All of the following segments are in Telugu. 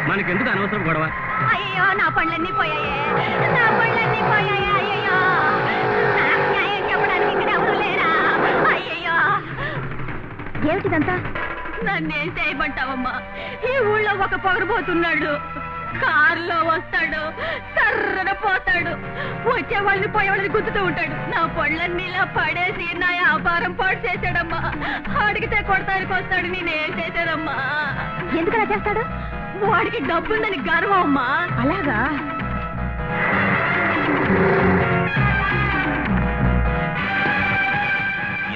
మనకెందుకు అనవసరం గొడవ? అయ్యో నా పళ్ళన్నీ పోయాయే, నా పళ్ళన్నీ పోయాయే. అయ్యో నాకు న్యాయం చెప్పడానికి ఇక్కడ ఎవరు లేరా? అయ్యో ఏమిటిదంతా? నన్నేం చేయమంటావమ్మా? ఈ ఊళ్ళో ఒక పొగరబోతున్నాడు. కారులో వస్తాడు, తర్రన పోతాడు, వచ్చే వాళ్ళని పోయేవాళ్ళని గుద్దుతూ ఉంటాడు. నా పళ్ళన్నీ ఇలా పడేసి నా వ్యాపారం పాడు చేశాడమ్మా. అడిగితే కొడతానికి వస్తాడు. నేనేం చేశానమ్మా? ఎందుకలా చేస్తాడు? వాడికి డబ్బుందని గర్వం అమ్మా. అలాగా?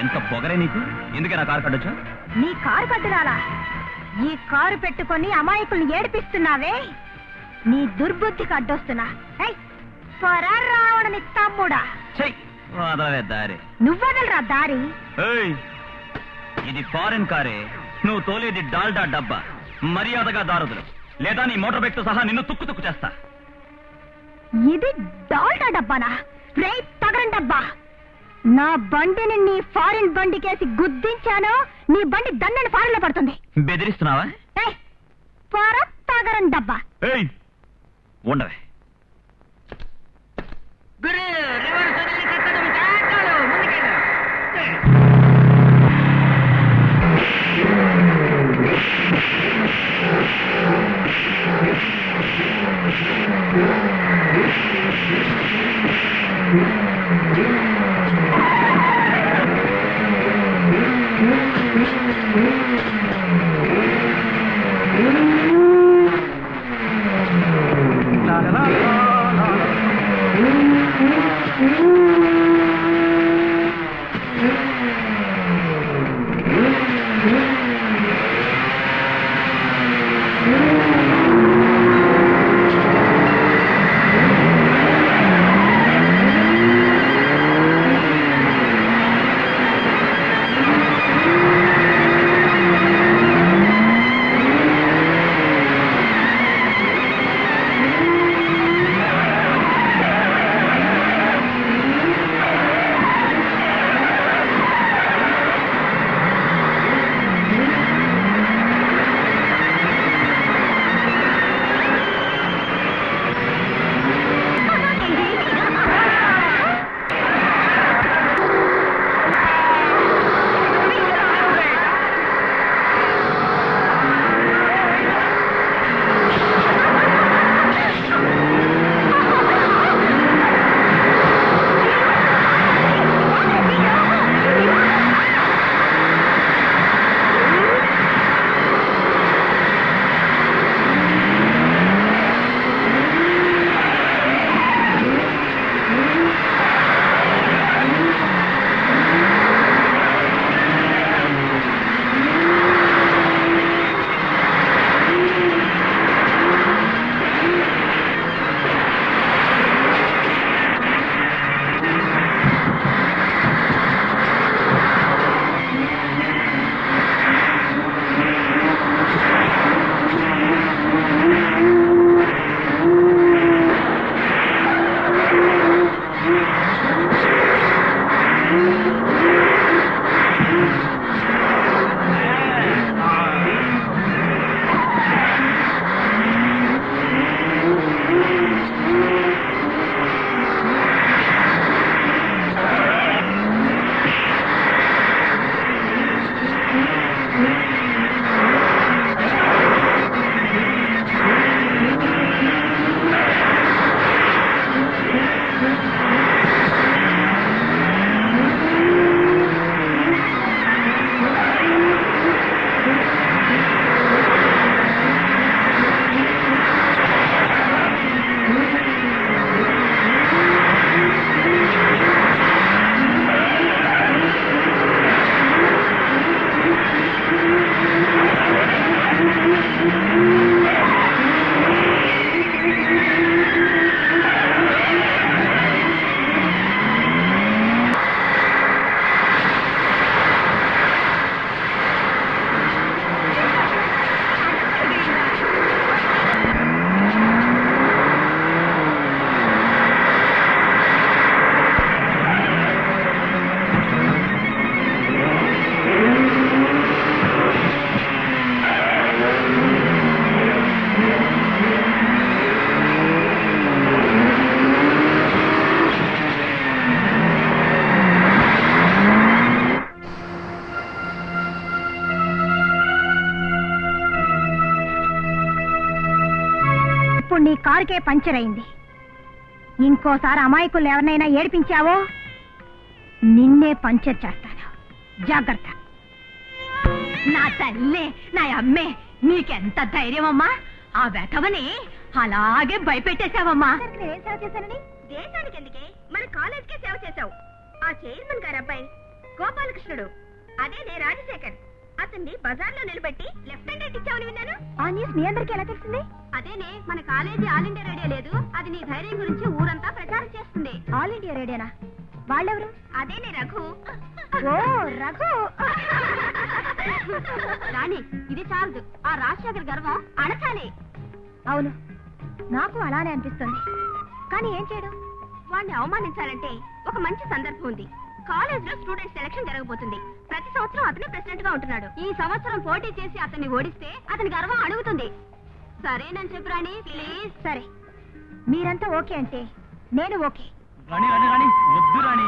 ఎంత పొగరే నీకు? ఎందుకైనా కారు కట్టొచ్చా? నీ కారు కట్టురాలా? ఈ కారు పెట్టుకొని అమాయకుల్ని ఏడిపిస్తున్నావే, నీ దుర్బుద్ధికి అడ్డొస్తున్నా. రావణని తమ్ముడా, దారి నువ్వదలరా దారి. ఇది ఫారెన్ కారే, నువ్వు తోలేది డాల్డా డబ్బా. మర్యాదగా దారుదులు, లేదా నీ మోటార్ బైక్ తో సహా నిన్ను తుక్కు తుక్కు చేస్తా. ఇది డాల్డా డబ్బానా? రే తగరం డబ్బా, నా బండిని నీ ఫారిన్ బండికేసి గుద్దించాను, నీ బండి దన్నని ఫారెన్ లో పడుతుంది. బెదిరిస్తున్నావా? తగరం డబ్బా. ఉండవే. ఇప్పుడు నీ కారుకే పంచర్ అయింది. ఇంకోసారి అమాయకులు ఎవరినైనా ఏడిపించావో నిన్నే పంచర్ చేస్తాను. జాగ్రత్త. నా తల్లే, నా అమ్మే, నీకెంత ధైర్యం అమ్మా! ఆ వెధవని అలాగే భయపెట్టేశావమ్మా. ఏం సేవ చేశానని? దేశానికి ఎందుకే, మన కాలేజ్కే సేవ చేశావు. ఆ చైర్మన్ గారు అబ్బాయి గోపాలకృష్ణుడు, అదేనే రాజశేఖర్, అతన్ని బజార్లో నిలబెట్టి లెఫ్ట్ హ్యాండ్ ఇచ్చావని విన్నాను. ఆ న్యూస్ మీ అందరికీ ఎలా తెలిసింది? అదేనే, మన కాలేజీ ఆల్ ఇండియా రేడియో లేదు, అది నీ ధైర్యం గురించి ఊరంతా ప్రచారం చేస్తుంది. ఆల్ ఇండియా రేడియోనా? వాళ్ళెవరు? అదేనే రఘు. ఓ రఘు. రాణి, ఇది చాలదు, ఆ రాజశేఖర్ గర్వం అణచాలి. అవును, నాకు అలానే అనిపిస్తుంది. కానీ ఏం చేయడం? వాడిని అవమానించాలంటే ఒక మంచి సందర్భం ఉంది. కాలేజ్ లో స్టూడెంట్ సెలక్షన్ జరగబోతుంది. ప్రతి సంవత్సరం అతనే ప్రెసిడెంట్ గా ఉంటున్నాడు. ఈ సంవత్సరం పోటీ చేసి అతన్ని ఓడిస్తే అతని గర్వం అడుగుతుంది. సరేనని చెప్పు రాణి, ప్లీజ్. సరే, మీరంతా ఓకే అంటే నేను ఓకే. రాణి రాణి రాణి, వద్దు రాణి,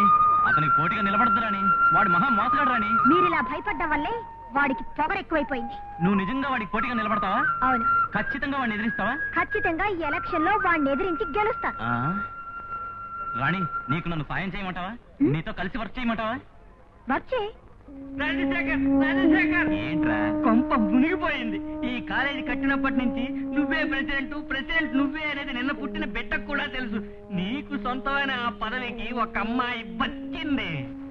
అతనికి పోటీగా నిలబడద్దు రాణి, వాడు మహా మోసగాడు రాణి. మీరిలా భయపడ్డం వల్లే వాడికి పొగరు ఎక్కువైపోయింది. నువ్వు నిజంగా వాడికి పోటీగా నిలబడతావా? అవును. ఖచ్చితంగా వాడిని ఎదిరిస్తావా? ఖచ్చితంగా ఈ ఎలక్షన్ లో వాడిని ఎదిరించి గెలుస్తా. రాణి, నీకు నన్ను సాయం చేయమంటావా? నీతో కలిసి వర్క్ చేయమంటావా? వచ్చే. ఏంట్రా కొంప మునిగిపోయింది. ఈ కాలేజీ కట్టినప్పటి నుంచి నువ్వే ప్రెసిడెంట్ నువ్వే అనేది నిన్న పుట్టిన బిడ్డకు కూడా తెలుసు. నీకు సొంతమైన ఆ పదవికి ఒక అమ్మాయి వచ్చింది.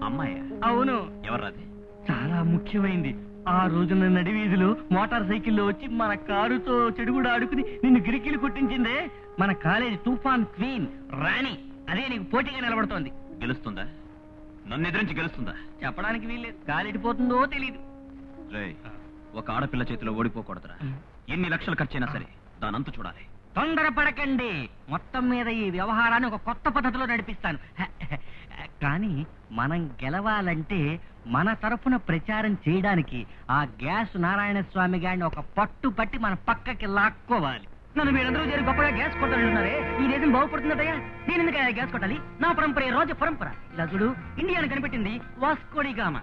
అమ్మాయి? అవును. ఎవరది? చాలా ముఖ్యమైంది. ఆ రోజున నడివీధిలో మోటార్ సైకిల్లో వచ్చి మన కారుతో చెడుగుడు ఆడుకుని నిన్ను గిరికిలు కొట్టించిందే మన కాలేజీ తుఫాన్ క్వీన్ రాణి. అదే నీకు పోటీగా నిలబడుతోంది. గెలుస్తుందా? నన్ను ఎదిరించి గెలుస్తుందా? చెప్పడానికి వీల్లేదు. గాలిడిపోతుందో తెలియదు. ఒక ఆడపిల్ల చేతిలో ఓడిపోకూడదురా. ఎన్ని లక్షలు ఖర్చైనా సరే దానంతు చూడాలి. తొందరపడకండి. మొత్తం మీద ఈ వ్యవహారాన్ని ఒక కొత్త పద్ధతిలో నడిపిస్తాను. కానీ మనం గెలవాలంటే మన తరఫున ప్రచారం చేయడానికి ఆ గ్యాస్ నారాయణ స్వామి గారిని ఒక పట్టు పట్టి మన పక్కకి లాక్కోవాలి. నన్ను మీరందరూ చేరి గొప్పగా గ్యాస్ కొట్టాలంటున్నారే, ఈ దేశం బాగుపడుతుందటయ్యా. నేను ఎందుకు గ్యాస్ కొట్టాలి? నా పరంపర రోజు పరంపర. ఇలా చూడు, ఇండియాను కనిపెట్టింది వాస్కోడి గామ,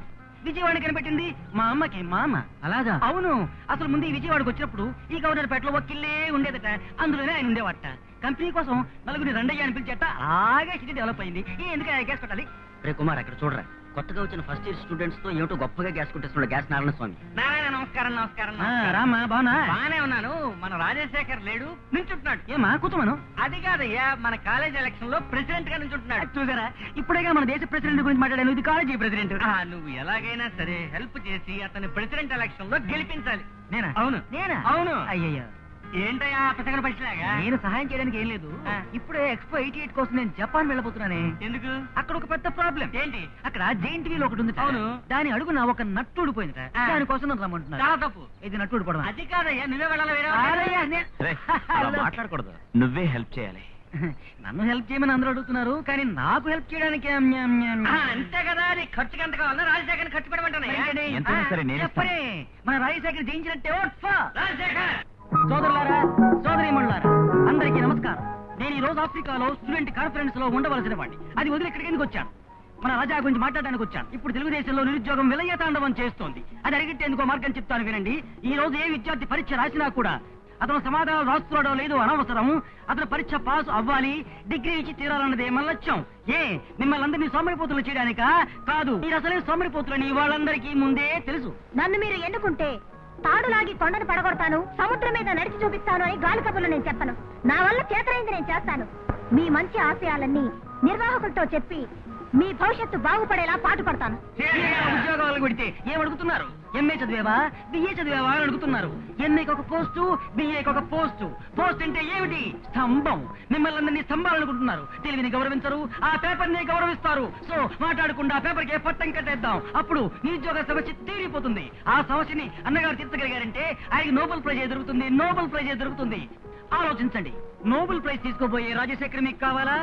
విజయవాడ కనిపెట్టింది మా అమ్మకి మామ. అలాగా? అవును. అసలు ముందు ఈ విజయవాడకు వచ్చినప్పుడు ఈ గవర్నర్ పేటలో ఒక్కిల్లే ఉండేదట, అందులోనే ఆయన ఉండేవాట. కంపెనీ కోసం నలుగురిని రెండయ్య అని పిలిచేట. అలాగే సిటీ డెవలప్ అయింది. ఎందుకు గ్యాస్ కొట్టాలి? రే కుమార్, అక్కడ చూడరా, కొత్తగా వచ్చిన ఫస్ట్ ఇయర్ స్టూడెంట్స్ తో ఏమిటో గొప్పగా గ్యాస్ కొట్టేస్తున్నాడు గ్యాస్ నారాయణ స్వామి. నారాయణ నమస్కారం. నమస్కారం. రామా, బాగున్నా? బాగానే ఉన్నాను. మన రాజశేఖర్ లేడు, నించుంటున్నాడు. ఏమా కూతుమను? అది కాదయ్యా, మన కాలేజ్ ఎలక్షన్ లో ప్రెసిడెంట్ గా నించుంటున్నాడు. చూసారా, ఇప్పుడేగా మన దేశ ప్రెసిడెంట్ గురించి మాట్లాడాను. ఇది కాలేజీ ప్రెసిడెంట్. నువ్వు ఎలాగైనా సరే హెల్ప్ చేసి అతని ప్రెసిడెంట్ ఎలక్షన్ లో గెలిపించాలి. నేనా? అవును. నేనా? అవును. అయ్యయ్యా, ఏంటయ్యా పచ్చగన పచ్చిలాగా? నేను సహాయం చేయడానికి ఏం లేదు. ఇప్పుడే ఎక్స్పో 88 కోసం నేను జపాన్ వెళ్ళబోతున్నానే. ఎందుకు? అక్కడ ఒక పెద్ద ప్రాబ్లం. ఏంటి? అక్కడ జైంట్ వీల్ ఒకటి ఉంది. అవును. దాని అడుగున ఒక నట్టు ఊడిపోయింది. దానికోసం నన్ను రమ్మంటున్నారు. చాలా తప్పు. ఇది నట్టు ఊడిపోవడం. అది కాదయ్యా, నువ్వే వెళ్ళాలి. మాట్లాడకూడదు, నువ్వే హెల్ప్ చేయాలి. నన్ను హెల్ప్ చేయమని అందరూ అడుగుతున్నారు, కానీ నాకు హెల్ప్ చేయడానికి అంతే కదా. నీ ఖర్చుకి ఎంత కావాలన్నా రాజశేఖర్ ఖర్చు పెట్టమంటాను. మన రాజశేఖర్ జయించినట్టే రాజశేఖర్. సోదరులారా, సోదరీమణులారా, అందరికీ నమస్కారం. నేను ఈ రోజు ఆఫ్రికాలో స్టూడెంట్ కాన్ఫరెన్స్ లో ఉండవలసిన వాడిని. అది వదిలి ఇక్కడికి ఎందుకు వచ్చాను? మన రాజా గురించి మాట్లాడడానికి వచ్చాను. ఇప్పుడు తెలుగుదేశంలో నిరుద్యోగం విలయతాండవం చేస్తోంది. అది అడిగిట్టేందుకో మార్గం చెప్తాను వినండి. ఈ రోజు ఏ విద్యార్థి పరీక్ష రాసినా కూడా అతను సమాధానం రాస్తున్నాడో లేదో అనవసరం. అతను పరీక్ష పాస్ అవ్వాలి, డిగ్రీ ఇచ్చి తీరాలన్నదే మన లక్ష్యం. మిమ్మల్ని అందరినీ సోమరిపోతులు చేయడానికా? కాదు. మీరు అసలే సోమరిపోతులని వాళ్ళందరికీ ముందే తెలుసు. నన్ను మీరు ఎన్నుకుంటే తాడులాగి కొండను పడగొడతాను, సముద్రం మీద నడిచి చూపిస్తాను అని గాలి కబుర్లు నేను చెప్పను. నా వల్ల చేతనైంది నేను చేస్తాను. మీ మంచి ఆశయాలన్నీ నిర్వాహకులతో చెప్పి మీ భవిష్యత్తు బాగుపడేలా పాటు పడతాను. ఉద్యోగాలు కొడితే ఏమడుగుతున్నారు? ఎంఏ చదివేవా, బిఏ చదివేవా అని అడుగుతున్నారు. ఎంఏకి ఒక పోస్టు, బిఏకి ఒక పోస్టు. పోస్ట్ అంటే ఏమిటి? స్తంభం. మిమ్మల్ని అందరినీ స్తంభాలనుకుంటున్నారు. తెలివిని గౌరవించరు, ఆ పేపర్ ని గౌరవిస్తారు. సో మాట్లాడకుండా ఆ పేపర్ కి పట్టం కట్టేద్దాం. అప్పుడు నిరుద్యోగ సమస్య తీరిపోతుంది. ఆ సమస్యని అన్నగారు తీర్చగలిగారంటే ఆయనకి నోబెల్ ప్రైజ్ దొరుకుతుంది. నోబెల్ ప్రైజ్ దొరుకుతుంది. ఆలోచించండి. నోబెల్ ప్రైజ్ తీసుకోబోయే రాజశేఖర్ మీకు కావాలా,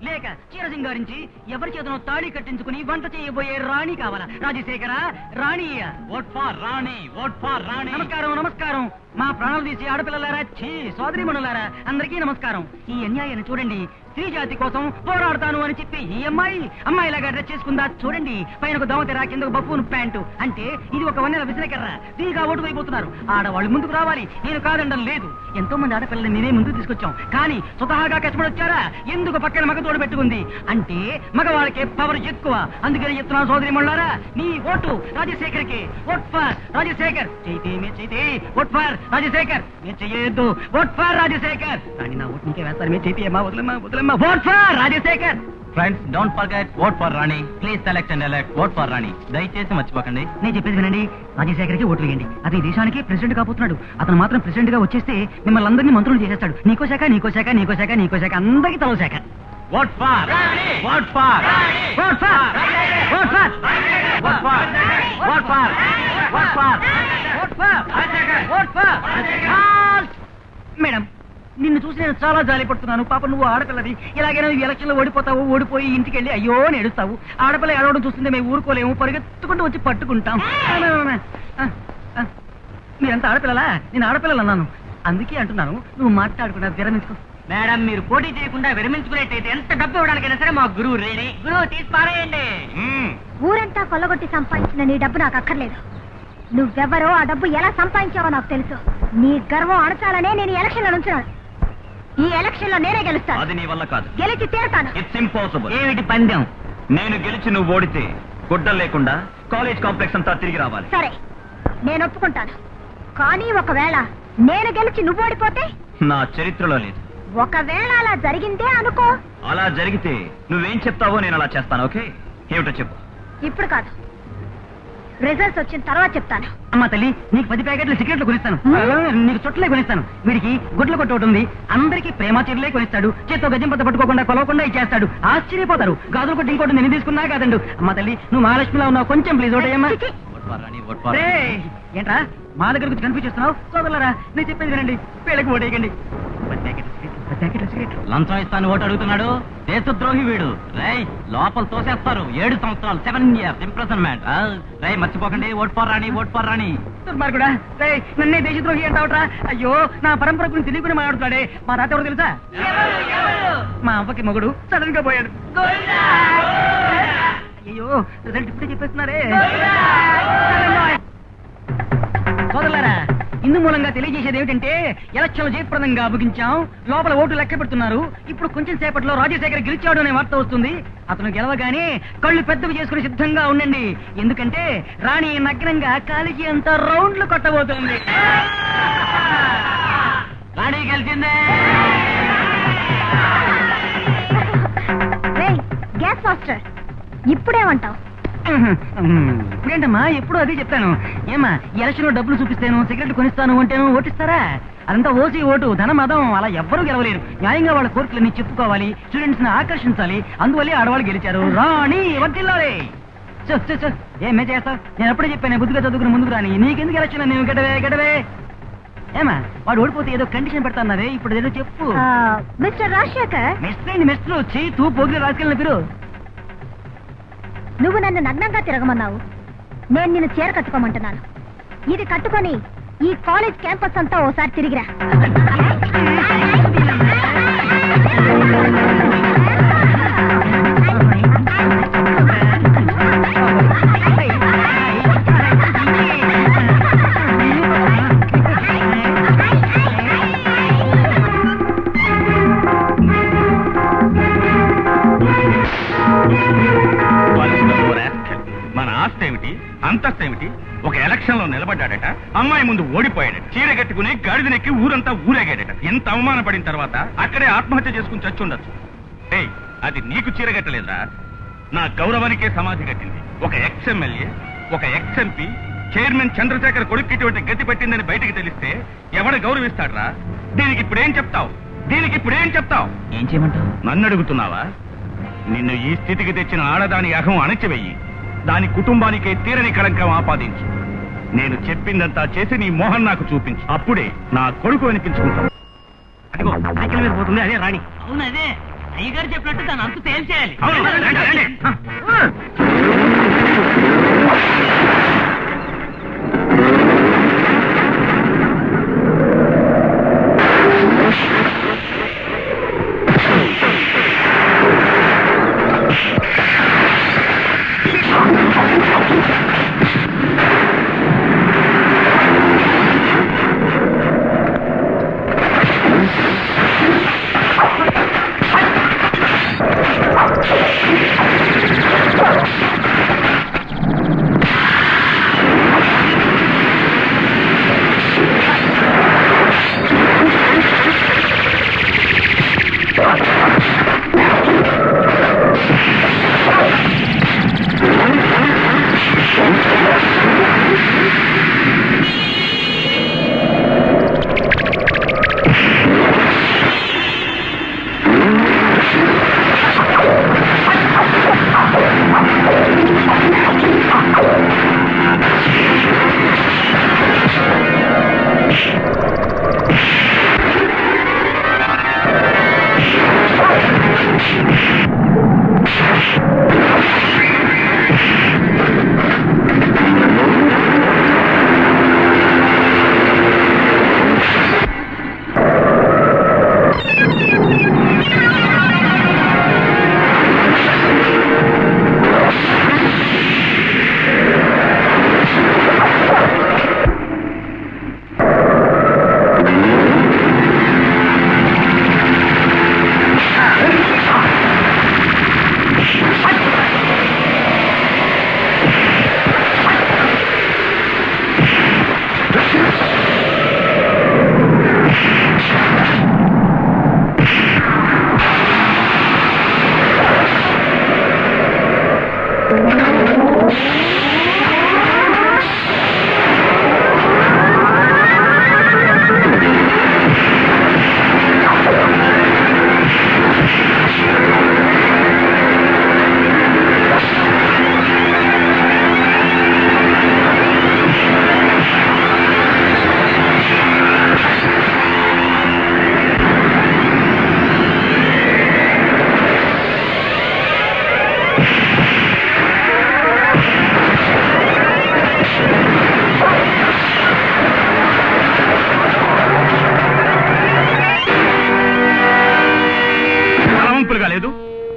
లేక చీర సింగారించి ఎవరి చేతనో తాళి కట్టించుకుని వంట చేయబోయే రాణి కావాలా? Rajasekhara, Rani. Vote for Rani, vote for Rani. నమస్కారం, నమస్కారం. మా ప్రాణాలు తీసి ఆడపిల్లలారా సోదరిమణులారా అందరికీ నమస్కారం. ఈ అన్యాయాన్ని చూడండి. స్త్రీ జాతి కోసం పోరాడతాను అని చెప్పి ఈ అమ్మాయిలాగా డ్రెస్ చేసుకుందా చూడండి. పైన ఒక దోమతెర, కింద ఒక బఫూన్ ప్యాంటు. అంటే ఇది ఒక వన్నెల విసిరికర్ర. దీనిగా ఓటు వైపోతున్నారు. ఆడవాళ్ళు ముందుకు రావాలి, నేను కాదండం లేదు. ఎంతో మంది ఆడపిల్లల్ని నేనే ముందుకు తీసుకొచ్చాం. కానీ స్వతహాగా కష్టపడి వచ్చారా? ఎందుకు పక్కన మగ తోడు పెట్టుకుంది అంటే మగవాళ్ళకే పవర్ ఎక్కువ. అందుకని చెప్తున్నాను సోదరిమణులారా, నీ ఓటు రాజశేఖర్కి. Vote for Rajasekhar. చేతి ఓట్ ఫర్ రాజశేఖర్. మీరు చెయ్యొద్దు. Vote for Rajasekhar. కానీ నా ఓటు నీకే వేస్తారు. మీరు చేతి వదిలమ్మా. Vote for Rajasekhar. Friends, don't forget vote for Rani. Please select and elect. Vote for Rani. దయచేసి మర్చిపోకండి. నేను చెప్పేది వినండి. రాజశేఖర్కి ఓటు వేయండి. అతని దేశానికి ప్రెసిడెంట్ కాబోతున్నాడు. అతను మాత్రం ప్రెసిడెంట్ గా వచ్చేస్తే మిమ్మల్ని అందరినీ మంత్రులు చేసేస్తాడు. నీకో శాఖ అందరికీ తలో శాఖ. Vote for vote for vote for vote for vote for vote for vote for vote for vote for. Madam, నిన్ను చూసి నేను చాలా జాలి పడుతున్నాను. పాప, నువ్వు ఆడపిల్లది. ఇలాగైనా ఎలక్షన్ లో ఓడిపోతావు. ఓడిపోయి ఇంటికి వెళ్ళి అయ్యో అని ఏడుస్తావు. ఆడపిల్ల ఏడవడం చూస్తుంటే మేము ఊరుకోలేము. పరిగెత్తుకుంటూ వచ్చి పట్టుకుంటాం. మీరంతా ఆడపిల్లలా? నేను ఆడపిల్లలు అన్నాను. అందుకే అంటున్నాను, నువ్వు మాట్లాడుకున్నా విరమించుకో. మేడం, మీరు పోటీ చేయకుండా విరమించుకునేట్టయితే ఎంత డబ్బు ఇవ్వడానికైనా సరే మా గురువు రెడీ. గురువు తీసి పారేయండి. ఊరంతా కొల్లగొట్టి సంపాదించిన నీ డబ్బు నాకు అక్కర్లేదు. నువ్వెవరో, ఆ డబ్బు ఎలా సంపాదించావో నాకు తెలుసు. నీ గర్వం అడచాలనే నేను ఎలక్షన్ లో నుంచున్నాను. ఈ ఎలక్షన్ లో నేనే గెలుస్తాను. అది నీ వల్ల కాదు. గెలిచి తీరుతాను. It's impossible. ఏమిటి పందెం? నేను గెలిచి నువ్వు ఓడితే గుడ్డలు లేకుండా కాలేజ్ కాంప్లెక్స్ అంతా తిరిగి రావాలి. సరే, నేను ఒప్పుకుంటాను. కానీ ఒకవేళ నేను గెలిచి నువ్వు ఓడిపోతే? నా చరిత్రలో లేదు. ఒకవేళ అలా జరిగిందే అనుకో. అలా జరిగితే నువ్వేం చెప్తావో నేను అలా చేస్తాను. ఓకే, ఏమిటో చెప్పు. ఇప్పుడు కాదు, రిజల్ట్స్ వచ్చిన తర్వాత చెప్తాను. అమ్మా తల్లి, నీకు 10 ప్యాకెట్లు సిగరెట్లు కొనిస్తాను. నీకు చుట్టలే కొనిస్తాను. వీడికి గుడ్ల కొట్టు ఒకటి ఉంది. అందరికీ ప్రేమ చీరలే కొనిస్తాడు. చేత్తో గజం పత్త పట్టుకోకుండా కొలవకుండా ఇచ్చేస్తాడు. ఆశ్చర్యపోతారు. గాజులు కొట్టి ఇంకోటి నేను తీసుకున్నా కాదండు. అమ్మా తల్లి, నువ్వు మహాలక్ష్మిలా ఉన్నావు. కొంచెం ప్లీజ్ ఓటేయమ్మా. ఏంట్రా మా దగ్గర గురించి కనిపించేస్తున్నావు? సోదరులారా, నేను చెప్పేది వినండి. వీళ్ళకి ఓటేయకండి. 10 ప్యాకెట్లు సిగరెట్లు. లంచం ఇస్తాను ఓటు అడుగుతున్నాడు. దేశద్రోహి వీడు. రై, లోపల తోసేస్తారు. 7 సంవత్సరాలు 7 years ఇంప్రెసన్మెంట్. రై, మర్చిపోకండి. Vote for Rani. Vote for Rani. దుర్మార్గుడా, నన్నే దేశద్రోహి అంటావుట్రా? అయ్యో, నా పరంపర గురించి తెలియకుండా మాట్లాడుతున్నాడే. మా తాత ఎవరు తెలుసా? మా అవ్వకి మొగుడు సడన్ గా పోయాడు. అయ్యో, రిజల్ట్ ఇప్పుడే చెప్పేస్తున్నారే. సోదరులారా, ఇందు మూలంగా తెలియజేసేది ఏమిటంటే ఎలక్షన్లు జయప్రదంగా ముగించాం. లోపల ఓటు లెక్క పెడుతున్నారు. ఇప్పుడు కొంచెం సేపట్లో రాజశేఖర్ గెలిచాడు అనే వార్త వస్తుంది. అతను గెలవగానే కళ్ళు పెద్దవి చేసుకుని సిద్ధంగా ఉండండి. ఎందుకంటే రాణి నగ్నంగా కాలికి అంత రౌండ్లు కొట్టబోతుంది. రాణి గెలిచిందే. Gas master, ఇప్పుడేమంటావు? ఇప్పుడేంటమ్మా, ఎప్పుడు అదే చెప్తాను. ఏమా, ఎలక్షన్ లో డబ్బులు చూపిస్తాను, సిగరెట్ కొనిస్తాను అంటేను ఓటిస్తారా? అదంతా ఓసీ ఓటు, ధనం మదం. అలా ఎవ్వరూ గెలవలేరు. న్యాయంగా వాళ్ళ కోరికలన్నీ చెప్పుకోవాలి, స్టూడెంట్స్ ని ఆకర్షించాలి. అందువల్లే ఆడవాళ్ళు గెలిచారు. రాణి వర్తిల్లాలి. ఏమే చేస్తావు? నేను ఎప్పుడే చెప్పాను, బుద్ధిగా చదువుకుని ముందుకు రాని. నీకెందుకు ఎలక్షన్? నేను గడవే. ఏమా, వాడు ఓడిపోతే ఏదో కండిషన్ పెడతాన్నదే. ఇప్పుడు ఏదో చెప్పు. మిస్టర్ రాజశేఖర్. మిస్టర్ వచ్చి తూ పోగిన రాజకీయాలను పిరు. నువ్వు నన్ను నగ్నంగా తిరగమన్నావు. నేను నిన్ను చీర కట్టుకోమంటున్నాను. ఇది కట్టుకొని ఈ కాలేజ్ క్యాంపస్ అంతా ఓసారి తిరిగిరా. మన ఆస్తి ఏమిటి, అంతస్తు ఏమిటి? ఒక ఎలక్షన్ లో నిలబడ్డాడట, అమ్మాయి ముందు ఓడిపోయాడట, చీర కట్టుకుని గాడిదనెక్కి ఊరంతా ఊరేగాడట. ఎంత అవమానపడిన తర్వాత అక్కడే ఆత్మహత్య చేసుకుని చచ్చుండొచ్చు. ఏయ్, అది నీకు చీర కట్టలేదురా, నా గౌరవానికే సమాధి కట్టింది. ఒక ఎక్స్ ఎమ్మెల్యే, ఒక ఎక్స్ ఎంపీ, చైర్మన్ చంద్రశేఖర్ కొడుకు ఇటువంటి గతి పెట్టిందని బయటికి తెలిస్తే ఎవడ గౌరవిస్తాడ్రా? దీనికి ఇప్పుడేం చెప్తావు? ఏం చేయమంటావు? నన్ను అడుగుతున్నావా? నిన్ను ఈ స్థితికి తెచ్చిన ఆడదాని అహం అణచివేయి. దాని కుటుంబానికే తీరని కళంకం ఆపాదించు. నేను చెప్పిందంతా చేసి నీ మోహన్ నాకు చూపించు. అప్పుడే నా కొడుకు అనిపించుకుంటావు. అదిగో సైకిల్ మీద పోతుంది, అదే రాణి. అవును, అదే అయ్యగారు చెప్పినట్టు దాని అంత తేల్చేయాలి.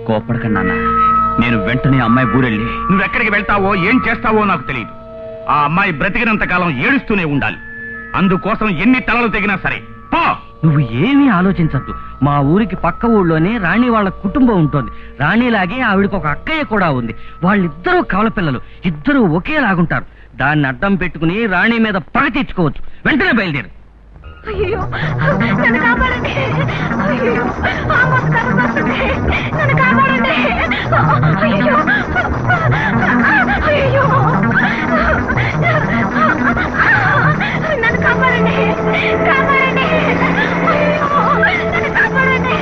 కోప్పడకండి నాన్న. నేను వెంటనే అమ్మాయి ఊరెళ్ళి నువ్వెక్కడికి వెళ్తావో ఏం చేస్తావో నాకు తెలియదు. ఆ అమ్మాయి బ్రతికినంత కాలం ఏడుస్తూనే ఉండాలి. అందుకోసం ఎన్ని తలలు తెగినా సరే పో. నువ్వు ఏమీ ఆలోచించద్దు. మా ఊరికి పక్క ఊళ్ళోనే రాణి వాళ్ళ కుటుంబం ఉంటుంది. రాణిలాగే ఆవిడకి ఒక అక్కయ్య కూడా ఉంది. వాళ్ళిద్దరూ కవల పిల్లలు, ఇద్దరూ ఒకేలాగుంటారు. దాన్ని అడ్డం పెట్టుకుని రాణి మీద పగ తెచ్చుకోవచ్చు. వెంటనే బయలుదేరు. అయ్యో నన్ను కాపాడండి. అయ్యో నన్ను కాపాడండి. అయ్యో అయ్యో నన్ను కాపాడండి. కాపాడండి. అయ్యో నన్ను కాపాడండి.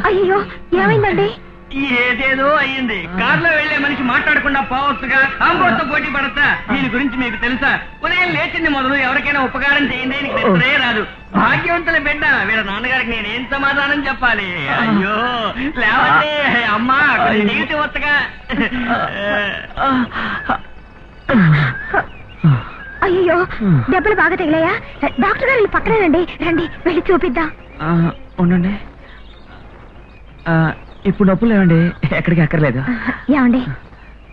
అయ్యో ఏమైందండి? ఏదేదో అయ్యింది. కార్లో వెళ్లే మనిషి మాట్లాడకుండా పోవచ్చుగా. ఆంబోతో పోటీ పడతా. దీని గురించి మీకు తెలుసా? ఉదయం లేచింది మొదలు ఎవరికైనా ఉపకారం చేయండి, నీకు నిద్రే రాదు. భాగ్యవంతుల బిడ్డ వీళ్ళ నాన్నగారికి నేనేం సమాధానం చెప్పాలి? అయ్యో లేవండి అమ్మా, నీటి వత్తగా. అయ్యో దెబ్బలు బాగా తగిలాయా? డాక్టర్ గారు పక్కనేనండి, రండి వెళ్ళి చూపిద్దాం. ఉండండి, ఇప్పుడు నొప్పులు లేవండి, ఎక్కడికి అక్కర్లేదు. ఏమండి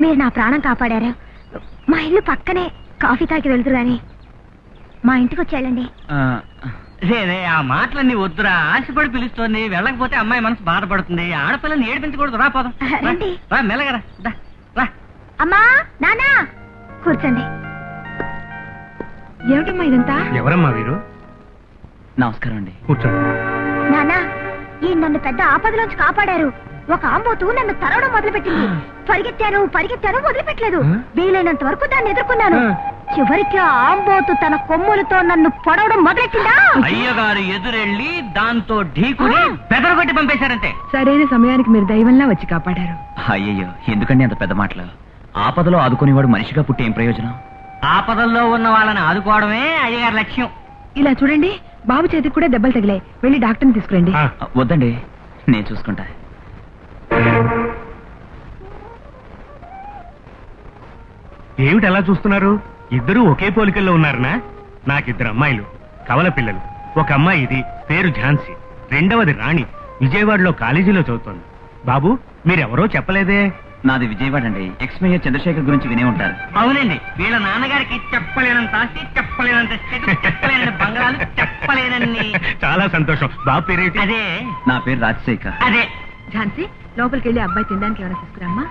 మీరు నా ప్రాణం కాపాడారు. మా ఇల్లు పక్కనే, కాఫీ తాగి వెళ్తురు గాని మా ఇంటికి వచ్చేళ్ళండి. రే ఆ మాటలన్నీ వద్దురా. ఆశపడి పిలుస్తోంది, వెళ్ళకపోతే అమ్మాయి మనసు బాధపడుతుంది. ఆడపిల్లని ఏడిపించకూడదు. రా పోదాం, రండి. రా మెల్లగరా రా. అమ్మా నానా కూర్చోండి. ఏమిటమ్మా ఇదంతా? ఎవరమ్మా వీరు? నమస్కారం అండి. కూర్చోండి. నానా ఈ నన్ను పెద్ద ఆపదలోంచి కాపాడారు. ఒక ఆంబోతు నన్ను తరవడం మొదలుపెట్టింది. పరిగెత్తాను వదిలిపెట్టలేదు. వీలైనంత వరకు దాన్ని ఎదుర్కొన్నాను. చివరికి ఆ ఆంబోతు తన కొమ్ములతో నన్ను పొడవడం మొదలెట్టిందా. అయ్యగారు ఎదురెళ్ళి దాంతో ఢీకుని పెదరగొట్టి పంపేశారంతే. సరైన సమయానికి మీరు దైవంలా వచ్చి కాపాడారు. అయ్యయ్యో, ఎందుకండి అంత పెద్ద మాటలు? ఆపదలో ఆదుకునేవాడు మనిషిగా పుట్టి ఏం ప్రయోజనం? ఆపదల్లో ఉన్న వాళ్ళని ఆదుకోవడమే అయ్యగారి లక్ష్యం. ఇలా చూడండి, బాబు చేతికి కూడా దెబ్బలు తగిలాయి. వెళ్ళి డాక్టర్ని తీసుకురండి. వద్దండి, నేను చూసుకుంటా. ఏమిటి అలా చూస్తున్నారు? ఇద్దరూ ఒకే పోలికల్లో ఉన్నారనా? నాకిద్దరు అమ్మాయిలు, కవల పిల్లలు. ఒక అమ్మాయి ఇది, పేరు ఝాన్సీ. రెండవది రాణి, విజయవాడలో కాలేజీలో చదువుతోంది. బాబు, మీరెవరో చెప్పలేదే. నాది విజయవాడ అండి. ఎక్స్-మేయర్ చంద్రశేఖర్ గురించి వినే ఉంటారు. అవునండి, వీళ్ళ నాన్నగారికి చెప్పలేనంత ఆస్తి, చెప్పలేనంత చెడు, చెప్పలేని బంగాళాలు, చెప్పలేనన్ని. చాలా సంతోషం. బాబు పేరేంటి? అదే నా పేరు రాజశేఖర్. అదే. ఝాన్సీ, లోపలికి వెళ్ళి అబ్బాయి తినడానికి ఏమైనా తీసుకురామ్మా.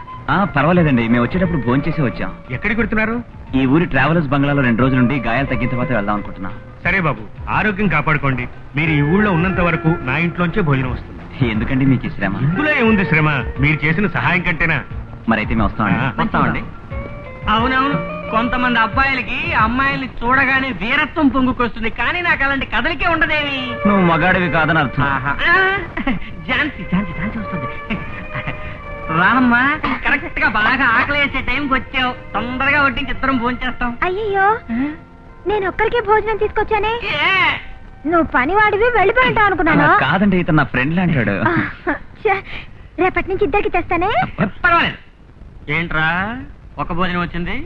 పర్వాలేదండి, మేము వచ్చేటప్పుడు భోంచేసి వచ్చాం. ఎక్కడికి వెళ్తున్నారు? ఈ ఊరి ట్రావెలర్స్ బంగ్లాలో 2 రోజుల నుండి గాయాలు తగ్గిన తర్వాత వెళ్దాం అనుకుంటున్నాం. సరే బాబు, ఆరోగ్యం కాపాడుకోండి. మీరు ఈ ఊళ్ళో ఉన్నంత వరకు నా ఇంట్లోంచే భోజనం వస్తుంది. ఎందుకండి మీకు ఈ శ్రమ? ఇందులో ఏముంది శ్రమ? మీరు చేసిన సహాయం కంటేనా? మరైతే మేము వస్తామండి. వస్తామండి. అవునవును, కొంతమంది అబ్బాయిలకి అమ్మాయిల్ని చూడగానే వీరత్వం పొంగుకొస్తుంది, కానీ నాకు అలాంటి కథలకే ఉండదేమి. నువ్వు మగాడివి కాదని అర్థం. ఝాన్సీ వస్తుంది. రామ్మా, కరెక్ట్ గా బాగా ఆకలి వేసే టైంకి వచ్చావు. తొందరగా వడ్డించి ఇద్దరం భోంచేస్తాం. అయ్యయ్యో, నేను ఒక్కరికే భోజనం తీసుకొచ్చానే. ఏ? నువ్వు పనివాడివి వెళ్ళిపోయింటావు అనుకున్నాను. కాదండి, ఇతను నా ఫ్రెండ్ అంటాడు. రేపటి నుంచి ఇద్దరికి తెస్తానే. పర్వాలేదు. ఏంట్రా ఒక భోజనం వచ్చింది?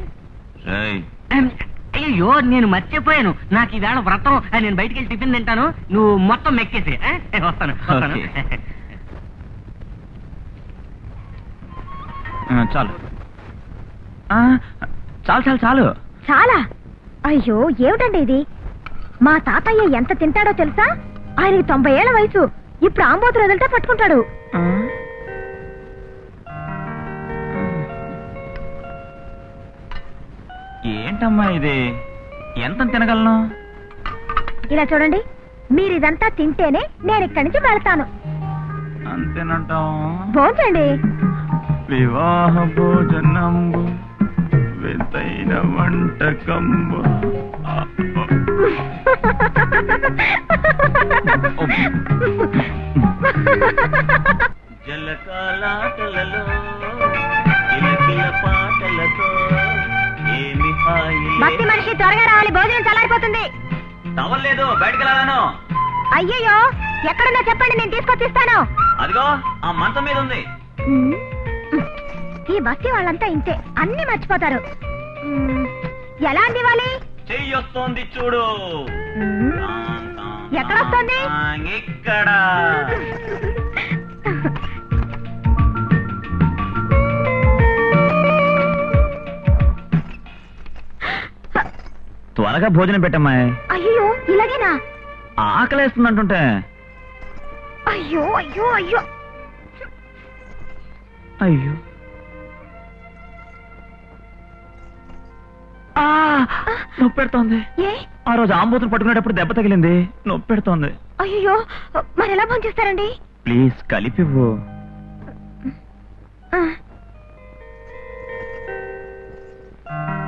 అయ్యో, నేను మర్చిపోయాను. నాకు ఈవేళ వ్రతం. నేను బయటికి వెళ్ళి టిఫిన్ తింటాను, నువ్వు మొత్తం మెక్కేసి. వస్తాను. చాలు చాలు చాలు చాలు. చాలా? అయ్యో, ఏమిటండి ఇది? మా తాతయ్య ఎంత తింటాడో తెలుసా? ఆయనకి 90 ఏళ్ల వయసు. ఇప్పుడు ఆంబోతులు వదిలితే పట్టుకుంటాడు. ఏంటమ్మా ఇది? ఎంత తినగలను? ఇలా చూడండి, మీరు ఇదంతా తింటేనే నేను ఇక్కడి నుంచి వెళ్తాను. అంతేనంటాం. భోంచండి. వివాహ భోజనంబు వింతైన వంటకంబు. జలకాలాటలలో కిలకిల పాటలతో ఏమి హాయి. భక్తి మనిషి, త్వరగా రావాలి, భోజనం చల్లారిపోతుంది. తవ్వలేదు, బయటకు వెళ్ళాను. అయ్యయ్యో, ఎక్కడున్నా చెప్పండి, నేను తీసుకొచ్చిస్తాను. అదిగో ఆ మంచం మీద ఉంది. ఈ బస్తీ వాళ్ళంతా ఇంతే, అన్ని మర్చిపోతారు. ఎలా అందివ్వాలి? చెయ్యొస్తోంది చూడు. ఎక్కడొస్తుంది? ఇక్కడ. త్వరగా భోజనం పెట్టమ్మా. అయ్యో, ఇలాగేనా? ఆకలేస్తుందంటుంటే. అయ్యో అయ్యో అయ్యో అయ్యో, నొప్పి పెడుతోంది. ఏ? ఆ రోజు ఆంబోతులు పట్టుకునేటప్పుడు దెబ్బ తగిలింది, నొప్పి పెడుతోంది. అయ్యో, మరి ఎలా భోంచేస్తారండి? ప్లీజ్ కలిపివ్వు.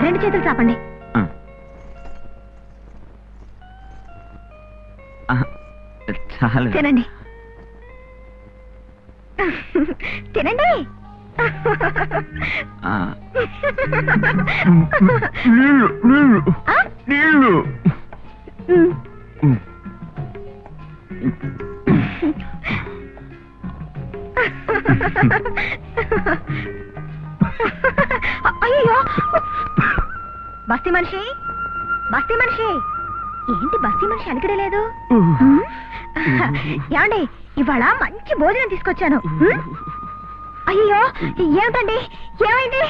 రెండు చేతులు చాపండి. చాలు. తినండి తినండి. నీళ్ళు నీళ్ళు నీళ్ళు. అయ్యో, బస్తీ మనిషి, బస్తీ మనిషి, ఏంటి బస్తీ మనిషి అలిగడే లేదు? ఏమండి, ఇవాళ మంచి భోజనం తీసుకొచ్చాను. అయ్యో, ఏమిటండి, ఏమైంది?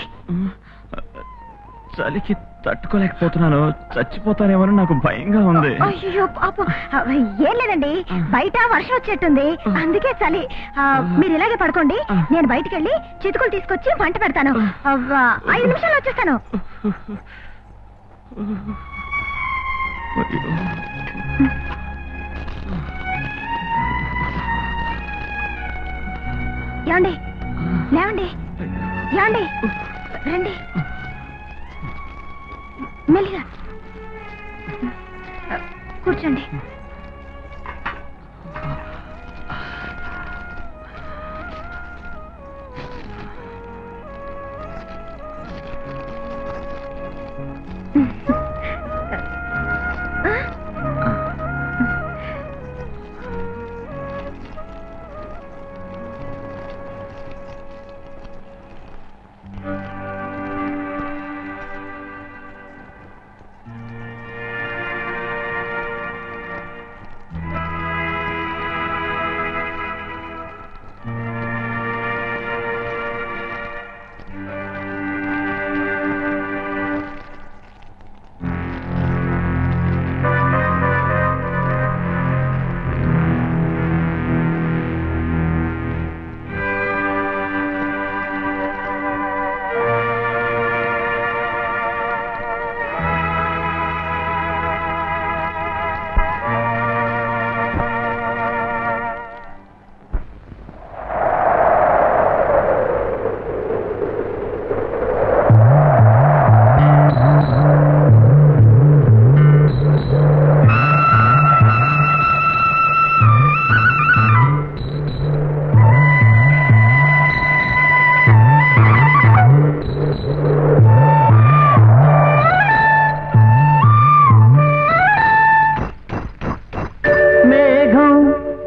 చలికి తట్టుకోలేకపోతున్నాను, చచ్చిపోతానేమో నాకు భయంగా ఉంది. అయ్యో పాపం, ఏం లేదండి, బయట వర్షం వచ్చేట్టుంది, అందుకే చలి. మీరు ఇలాగే పడుకోండి, నేను బయటికి వెళ్ళి చితుకులు తీసుకొచ్చి మంట పెడతాను. 5 నిమిషాలు వచ్చేస్తాను. ఏమండి లేవండి, ఏమండి రండి మెల్లిగా కూర్చోండి.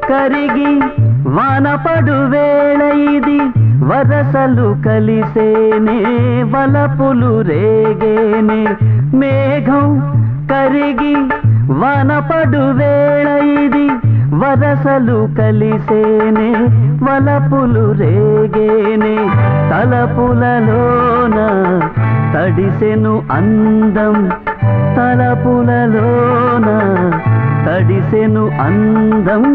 కరిగి వానపడు వేళ ఇది వరసలు కలిసేనే వలపులు రేగేనే. మేఘం కరిగి వానపడు వేళ ఇది వరసలు కలిసేనే వలపులు రేగేనే. తలపులలోన తడిసెను అందం, తలపులలోన తడిసెను అందం.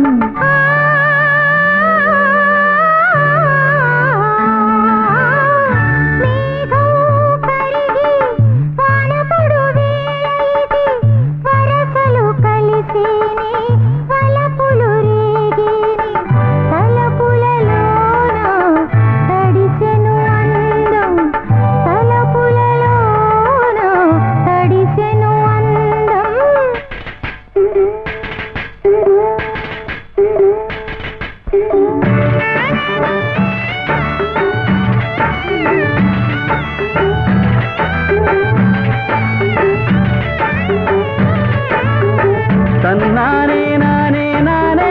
తన్నానే నానే నానే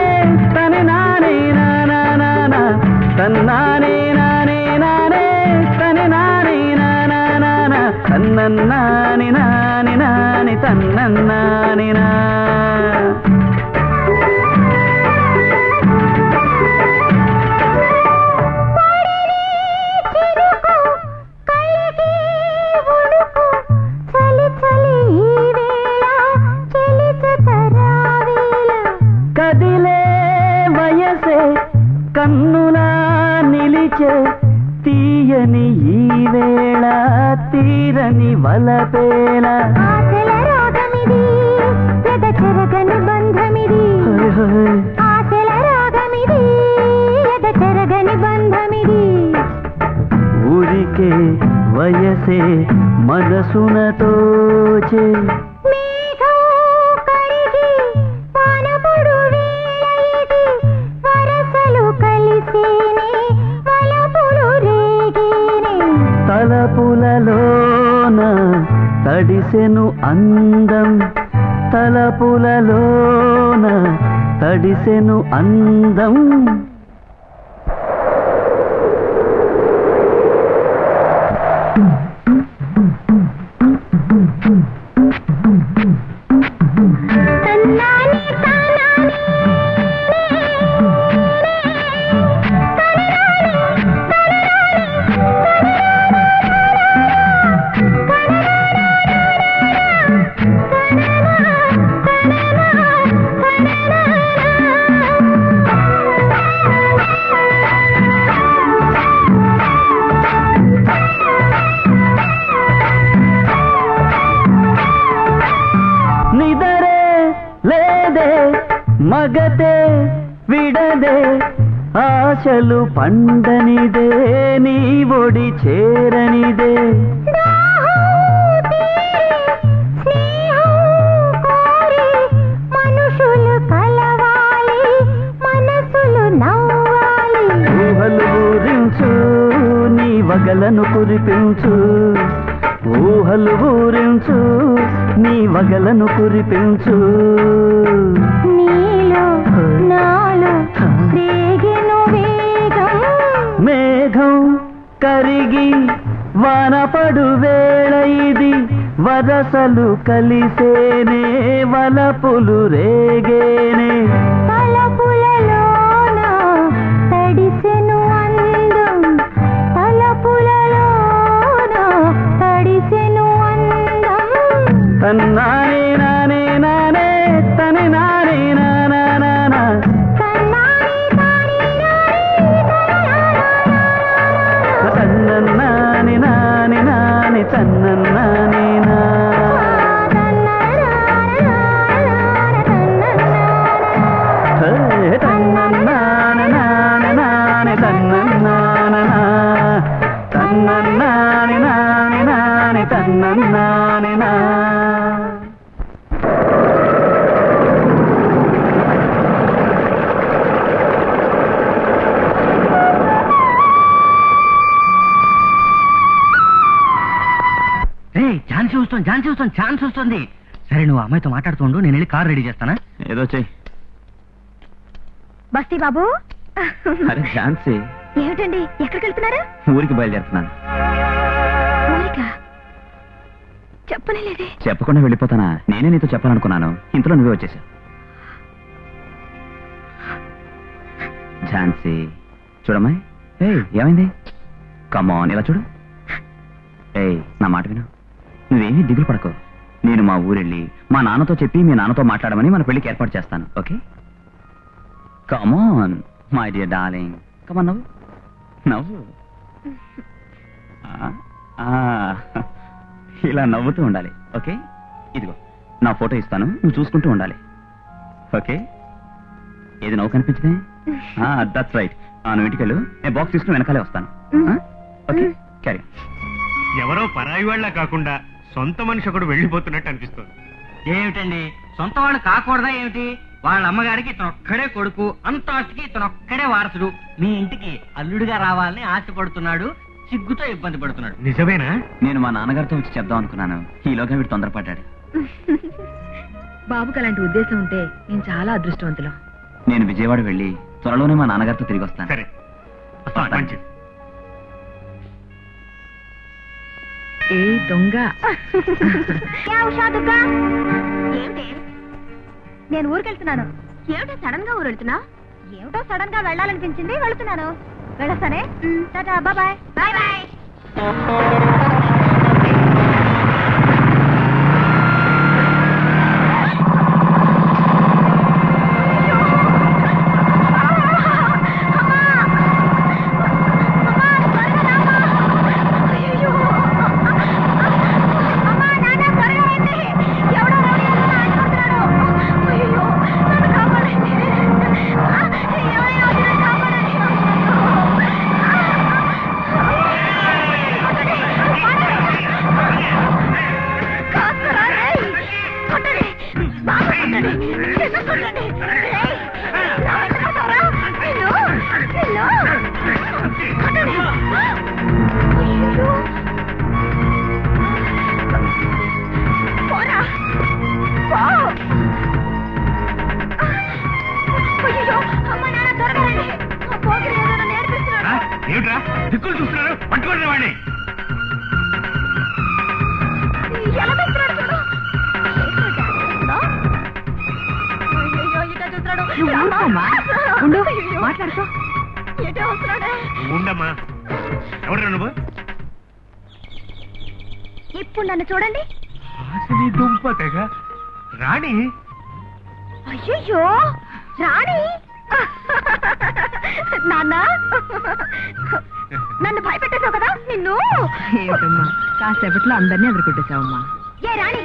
తనే నానే నానా నానా, తన్నానే నానే నానే తనే నానే నానా నానా, తన్నన్నాని నాని నాని తన్నన్నాని నా. కదిలే వయసే కన్నులా నిలిచే తీయని ఈ వేళ తీరని వలపేళ. ఆశల రాగమిది ఎద చెరగని బంధమిది, ఆశల రాగమిది ఎద చెరగని బంధమిది. ఊరికే వయసే మనసున తోచే. తలపులలోన తడిసెను అందం, తలపులలోన తడిసెను అందం. మగతే విడదే ఆశలు పండనిదే నీ ఒడి చేరనిదే మనుషులు కలవాలి మనసులు నవ్వాలి ఊహలు ఊరించు నీ వగలను కురిపించు ఊహలు ఊరించు నీ వగలను కురిపించు నీలో నాలో రేగెను వేగం మేఘం కరిగి వానపడు వేళ ఇది వరసలు కలిసేనే వలపులు రేగేనే తలపులలోన తడిసెను అందం తలపులలోన తడిసెను అందం తన్నానే నానే నానే తని నానే నానా నానా తన్నన్నాని నాని నాని తన్నన్నాని నా తన్నన్నాని నాని నాని తన్నన్నాన తన్నన్నాని నాని నాని తన్నన్నాని నా ఛాన్స్ వస్తుంది సరే నువ్వు అమ్మాయితో మాట్లాడుతుండు నేను వెళ్ళి కార్ రెడీ చేస్తానా ఏదో చెయ్యి. బస్తీ బాబు అరే ఝాన్సీ ఏమిటండి ఎక్కడికి వెళ్తున్నారు ఊరికి బయలుదేరుతున్నాను ఊరికా చెప్పనేలేదే చెప్పకుండా వెళ్ళిపోతానా నేనే నీతో చెప్పాలనుకున్నాను ఇంతలో నువ్వే వచ్చేసావు ఝాన్సీ చూడమ్మాయి ఏమైంది కమాన్ ఇలా చూడు నా మాట విను నువ్వేమీ దిగులు పడకు నేను మా ఊరెళ్ళి మా నాన్నతో చెప్పి మీ నాన్నతో మాట్లాడమని మన పెళ్లికి ఏర్పాటు చేస్తాను okay come on my dear darling come on నవ్వు నవ్వు ఇలా నవ్వుతూ ఉండాలి ఓకే ఇదిగో నా ఫోటో ఇస్తాను నువ్వు చూసుకుంటూ ఉండాలి ఓకే ఏది నవ్వు కనిపించదే దట్స్ రైట్ నువ్వు ఇంటికి వెళ్ళు నేను బాక్స్ తీసుకుని వెనకాలే వస్తాను ఓకే క్యారీ ఎవరో పరాయి వాళ్ళ కాకుండా సొంత మనిషి ఒకడు వెళ్ళిపోతున్నట్టు అనిపిస్తుంది. ఏమిటండి సొంత వాళ్ళు కాకూడదా ఏమిటి? వాళ్ళ అమ్మగారికి ఇతనొక్కడే కొడుకు, అంత ఆస్తికి ఇతనొక్కడే వారసుడు. మీ ఇంటికి అల్లుడిగా రావాలని ఆశపడుతున్నాడు, సిగ్గుతో ఇబ్బంది పడుతున్నాడు. నిజమేనా? నేను మా నాన్నగారితో వచ్చి చెప్దాం అనుకున్నాను, ఈలోగా వీడు తొందరపడ్డాడు. బాబుకి అలాంటి ఉద్దేశం ఉంటే నేను చాలా అదృష్టవంతులం. నేను విజయవాడ వెళ్ళి త్వరలోనే మా నాన్నగారితో తిరిగి వస్తాను. సరే మంచిది. ఏ దొంగ ఏమిటి నేను ఊరికెళ్తున్నాను. ఏమిటో సడన్ గా ఊరు వెళ్తున్నా? ఏమిటో సడన్ గా వెళ్ళాలనిపించింది, వెళుతున్నాను. వెళ్ళొస్తానే. Tata, bye bye bye. ఏమిట్రా దిక్కులు చూస్తున్నారు? పట్టుకోండి వాడిని. మాట్లాడుకో. ఉండమ్మా. ఎవరు నువ్వు? ఇప్పుడు నన్ను చూడండి. దుంప తెగ రాణి. అయ్యో రాణి. నాన్న నన్ను భయపెట్టేశావు కదా నిన్ను. ఏమిటమ్మా కాసేపట్లో అందరినీ ఎదుర్కొట్టేశావమ్మా. ఏ రాణి,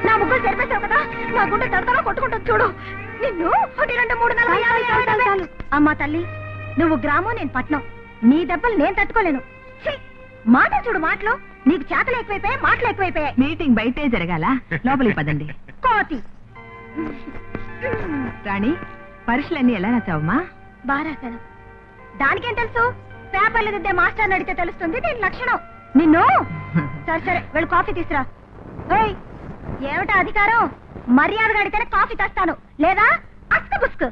నా ముగ్గురు తెరిపేశావు కదా, నా గుండె తడతలో కొట్టుకుంటుంది చూడు. నిన్ను 1 2 3 4 5 6 7 అమ్మా తల్లి, నువ్వు గ్రామం, నేను పట్నం. నీ దెబ్బలు నేను తట్టుకోలేను. ఛీ! మాటలు చూడు, మాటలు. నీకు చేతలు ఎక్కువైపోయాయి, మాటలు ఎక్కువైపోయాయి. మీటింగ్ బయటే జరగాల, లోపలికి పదండి. కోతి రాణి, పరీక్షలన్నీ ఎలా రాసావమ్మా? బాగా రాశాను. దానికేం తెలుసు? పేపర్లు దిద్దే మాస్టర్ అడిగితే తెలుస్తుంది దీని లక్షణం. నిన్ను సరే సరే వెళ్ళి కాఫీ తీసురా. ఏయ్, ఏమిటా అధికారం? మర్యాదగా అడిగితేనే కాఫీ తెస్తాను, లేదా అస్క బుస్కు.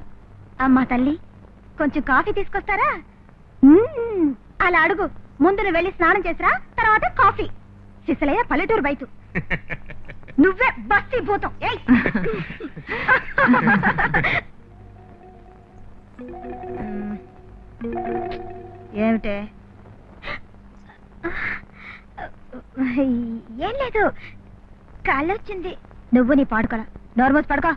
అమ్మా తల్లి, కొంచెం కాఫీ తీసుకొస్తారా? అలా అడుగు. ముందు నువ్వు వెళ్ళి స్నానం చేసిరా, తర్వాత కాఫీ. సిసలయ్య పల్లెటూరు బయట. నువ్వే బస్తీ భూతం. ఏయ్ ఏమిటే? ఏం లేదు, కాళ్ళొచ్చింది. నువ్వు నీ పాడుకోరా. నోర్మోస్ పడుకో.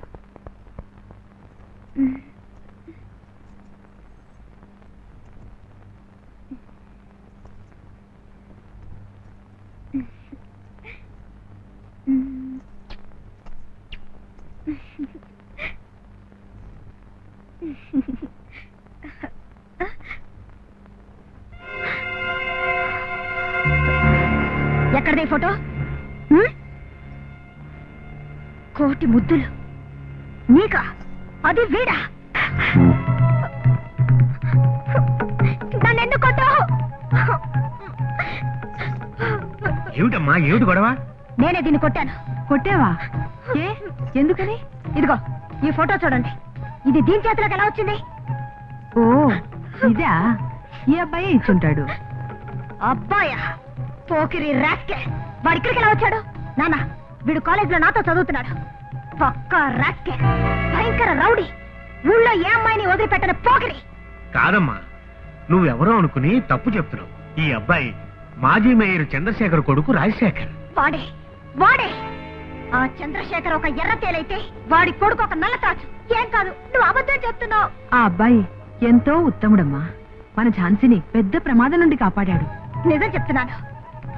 ఎక్కడదే ఫోటో? కోటి ముద్దులు నీకా? అది వీడా? నన్ను ఎందుకు కొట్టావు? ఏమిటమ్మా, ఏమిటి గొడవ? నేనే దీన్ని కొట్టాను. కొట్టావా? ఏ, ఎందుకని? ఇదిగో ఈ ఫోటో చూడండి. ఇది దీని చేతిలోకి ఎలా వచ్చింది? ఓ, ఇదా? ఈ అబ్బాయి ఇచ్చుంటాడు. అబ్బాయా? పోకిరి రాస్కే. వాడు ఇక్కడికి ఎలా వచ్చాడు? నాన్న, వీడు కాలేజ్ లో నాతో చదువుతున్నాడు. పక్క రాస్కే, భయంకర రౌడీ. ఊళ్ళో ఏ అమ్మాయిని వదిలిపెట్టని పోకిరి. కాదమ్మా, నువ్వెవరో అనుకుని తప్పు చెప్తున్నావు. ఈ అబ్బాయి మాజీ మేయర్ చంద్రశేఖర్ కొడుకు రాజశేఖర్. వాడే వాడే. ఆ చంద్రశేఖర్ ఒక ఎర్ర తేలైతే వాడి కొడుకు ఒక నల్ల తాచు. ఏం కాదు, నువ్వు అబద్ధం చెప్తున్నావు. ఆ అబ్బాయి ఎంతో ఉత్తముడమ్మా. మన ఝాన్సీని పెద్ద ప్రమాదం నుండి కాపాడాడు. నిజం చెప్తున్నాను,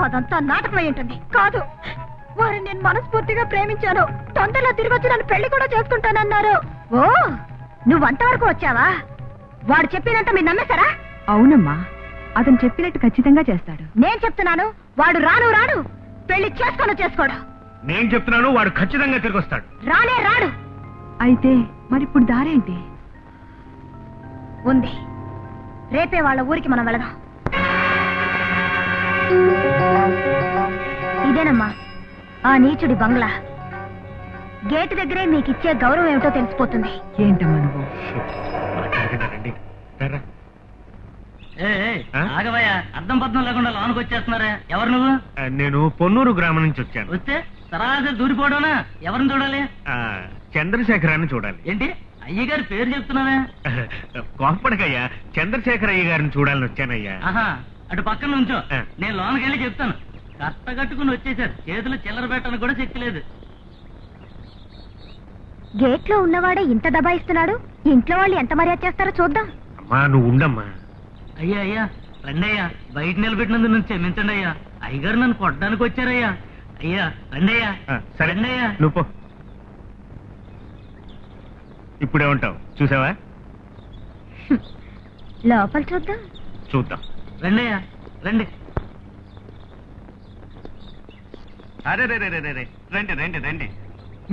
అదంతా నాటకమై ఉంటుంది. కాదు, వారిని నేను మనస్ఫూర్తిగా ప్రేమించాను. తొందరలో తిరిగి వచ్చి నన్ను పెళ్లి కూడా చేసుకుంటానన్నారు. ఓ, నువ్వంతవరకు వచ్చావా? వాడు చెప్పినంత మీరు నమ్మేశారా? అవునమ్మా, అతను చెప్పినట్టు ఖచ్చితంగా చేస్తాడు. నేను చెప్తున్నాను, వాడు రాడు. పెళ్లి చేసుకోడు. నేను చెప్తున్నాను, వాడు ఖచ్చితంగా తిరిగి వస్తాడు. రానే రాడు. అయితే మరిప్పుడు దారేంటి? ఉంది, రేపే వాళ్ళ ఊరికి మనం వెళదాం. ఇదేనమ్మా ఆ నీచుడి బంగ్లా. గేటు దగ్గరే మీకిచ్చే గౌరవం ఏమిటో తెలిసిపోతుంది. ఏంటమ్మా నువ్వు? రండి, రా. ఆగవయ్యా, అర్థం పద్ధం లేకుండా లోనికి వచ్చేస్తున్నారా? ఎవరు నువ్వు? నేను పొన్నూరు గ్రామం నుంచి వచ్చాను. వస్తే సరాసరి దూరిపోవడానా? ఎవరిని చూడాలి? చంద్రశేఖరాన్ని చూడాలి. ఏంటి అయ్యగారి పేరు చెప్తున్నావే? కోపడకయ్యా, చంద్రశేఖర్ అయ్య గారిని చూడాలని వచ్చానయ్యా. ఆహా, అటు పక్కన నుంచో, నేను లోనకి వెళ్ళి చెప్తాను. కట్ట కట్టుకుని వచ్చేసారు, చేతులు చిల్లర పెట్టడానికి కూడా శక్తి లేదు. గేట్ లో ఉన్నవాడే ఇంత దబాయిస్తున్నాడు. ఇంట్లో వాళ్ళు ఎంత మర్యాద చేస్తారో చూద్దాం. అమ్మా, నువ్వు ఉండమ్మా. అయ్యా రండి అయ్యా, బయట నిలబెట్టినందుకు నన్ను క్షమించండి అయ్యా. అయ్యగారు నన్ను కొట్టడానికి వచ్చారయ్యా. అయ్యా రండి అయ్యా. సరే అయ్యా, నువ్వు పో. ఇప్పుడే ఉంటావు, చూసావా? లోపల చూద్దాం. రండి అయ్యా, రండి. అరే రే రే రే రే, రండి రండి రండి.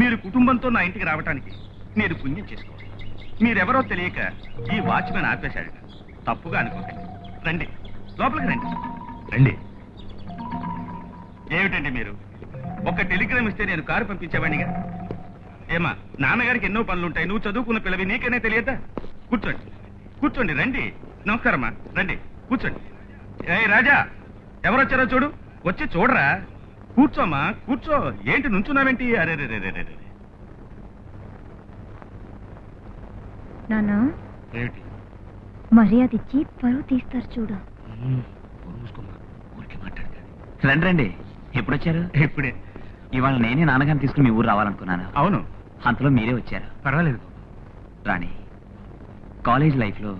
మీరు కుటుంబంతో నా ఇంటికి రావటానికి నేను పుణ్యం చేసుకోవాలి. మీరెవరో తెలియక ఈ వాచ్మెన్ ఆపేశాడట. తప్పుగా అనుకోకండి. రండి, లోపలికి రండి. రండి. ఏమిటండి మీరు? ఒక టెలిగ్రామ్ ఇస్తే నేను కారు పంపించేవాడిగా. ఏమా, నాన్నగారికి ఎన్నో పనులుంటాయి. నువ్వు చదువుకున్న పిల్లవి, నీకనే తెలియదా? కూర్చోండి రండి. నమస్కారమ్మా, రండి కూర్చోండి. ఏ రాజా, ఎవరొచ్చారో చూడు. వచ్చి చూడరా. కూర్చోమ్మా, కూర్చో. ఏంటి నుంచున్నావేంటి? అరే రే రే రే రే. నాన్న, ఏమిటి? మర్యాద ఇచ్చి పరువు తీస్తారు చూడు. రండి రండి. ఎప్పుడొచ్చారు? ఇప్పుడే. ఇవాళ నేనే నాన్నగారిని తీసుకుని మీ ఊరు రావాలనుకున్నాను. అవును, అంతలో మీరే వచ్చారు. పర్వాలేదు. రాణి, కాలేజ్ లైఫ్ లో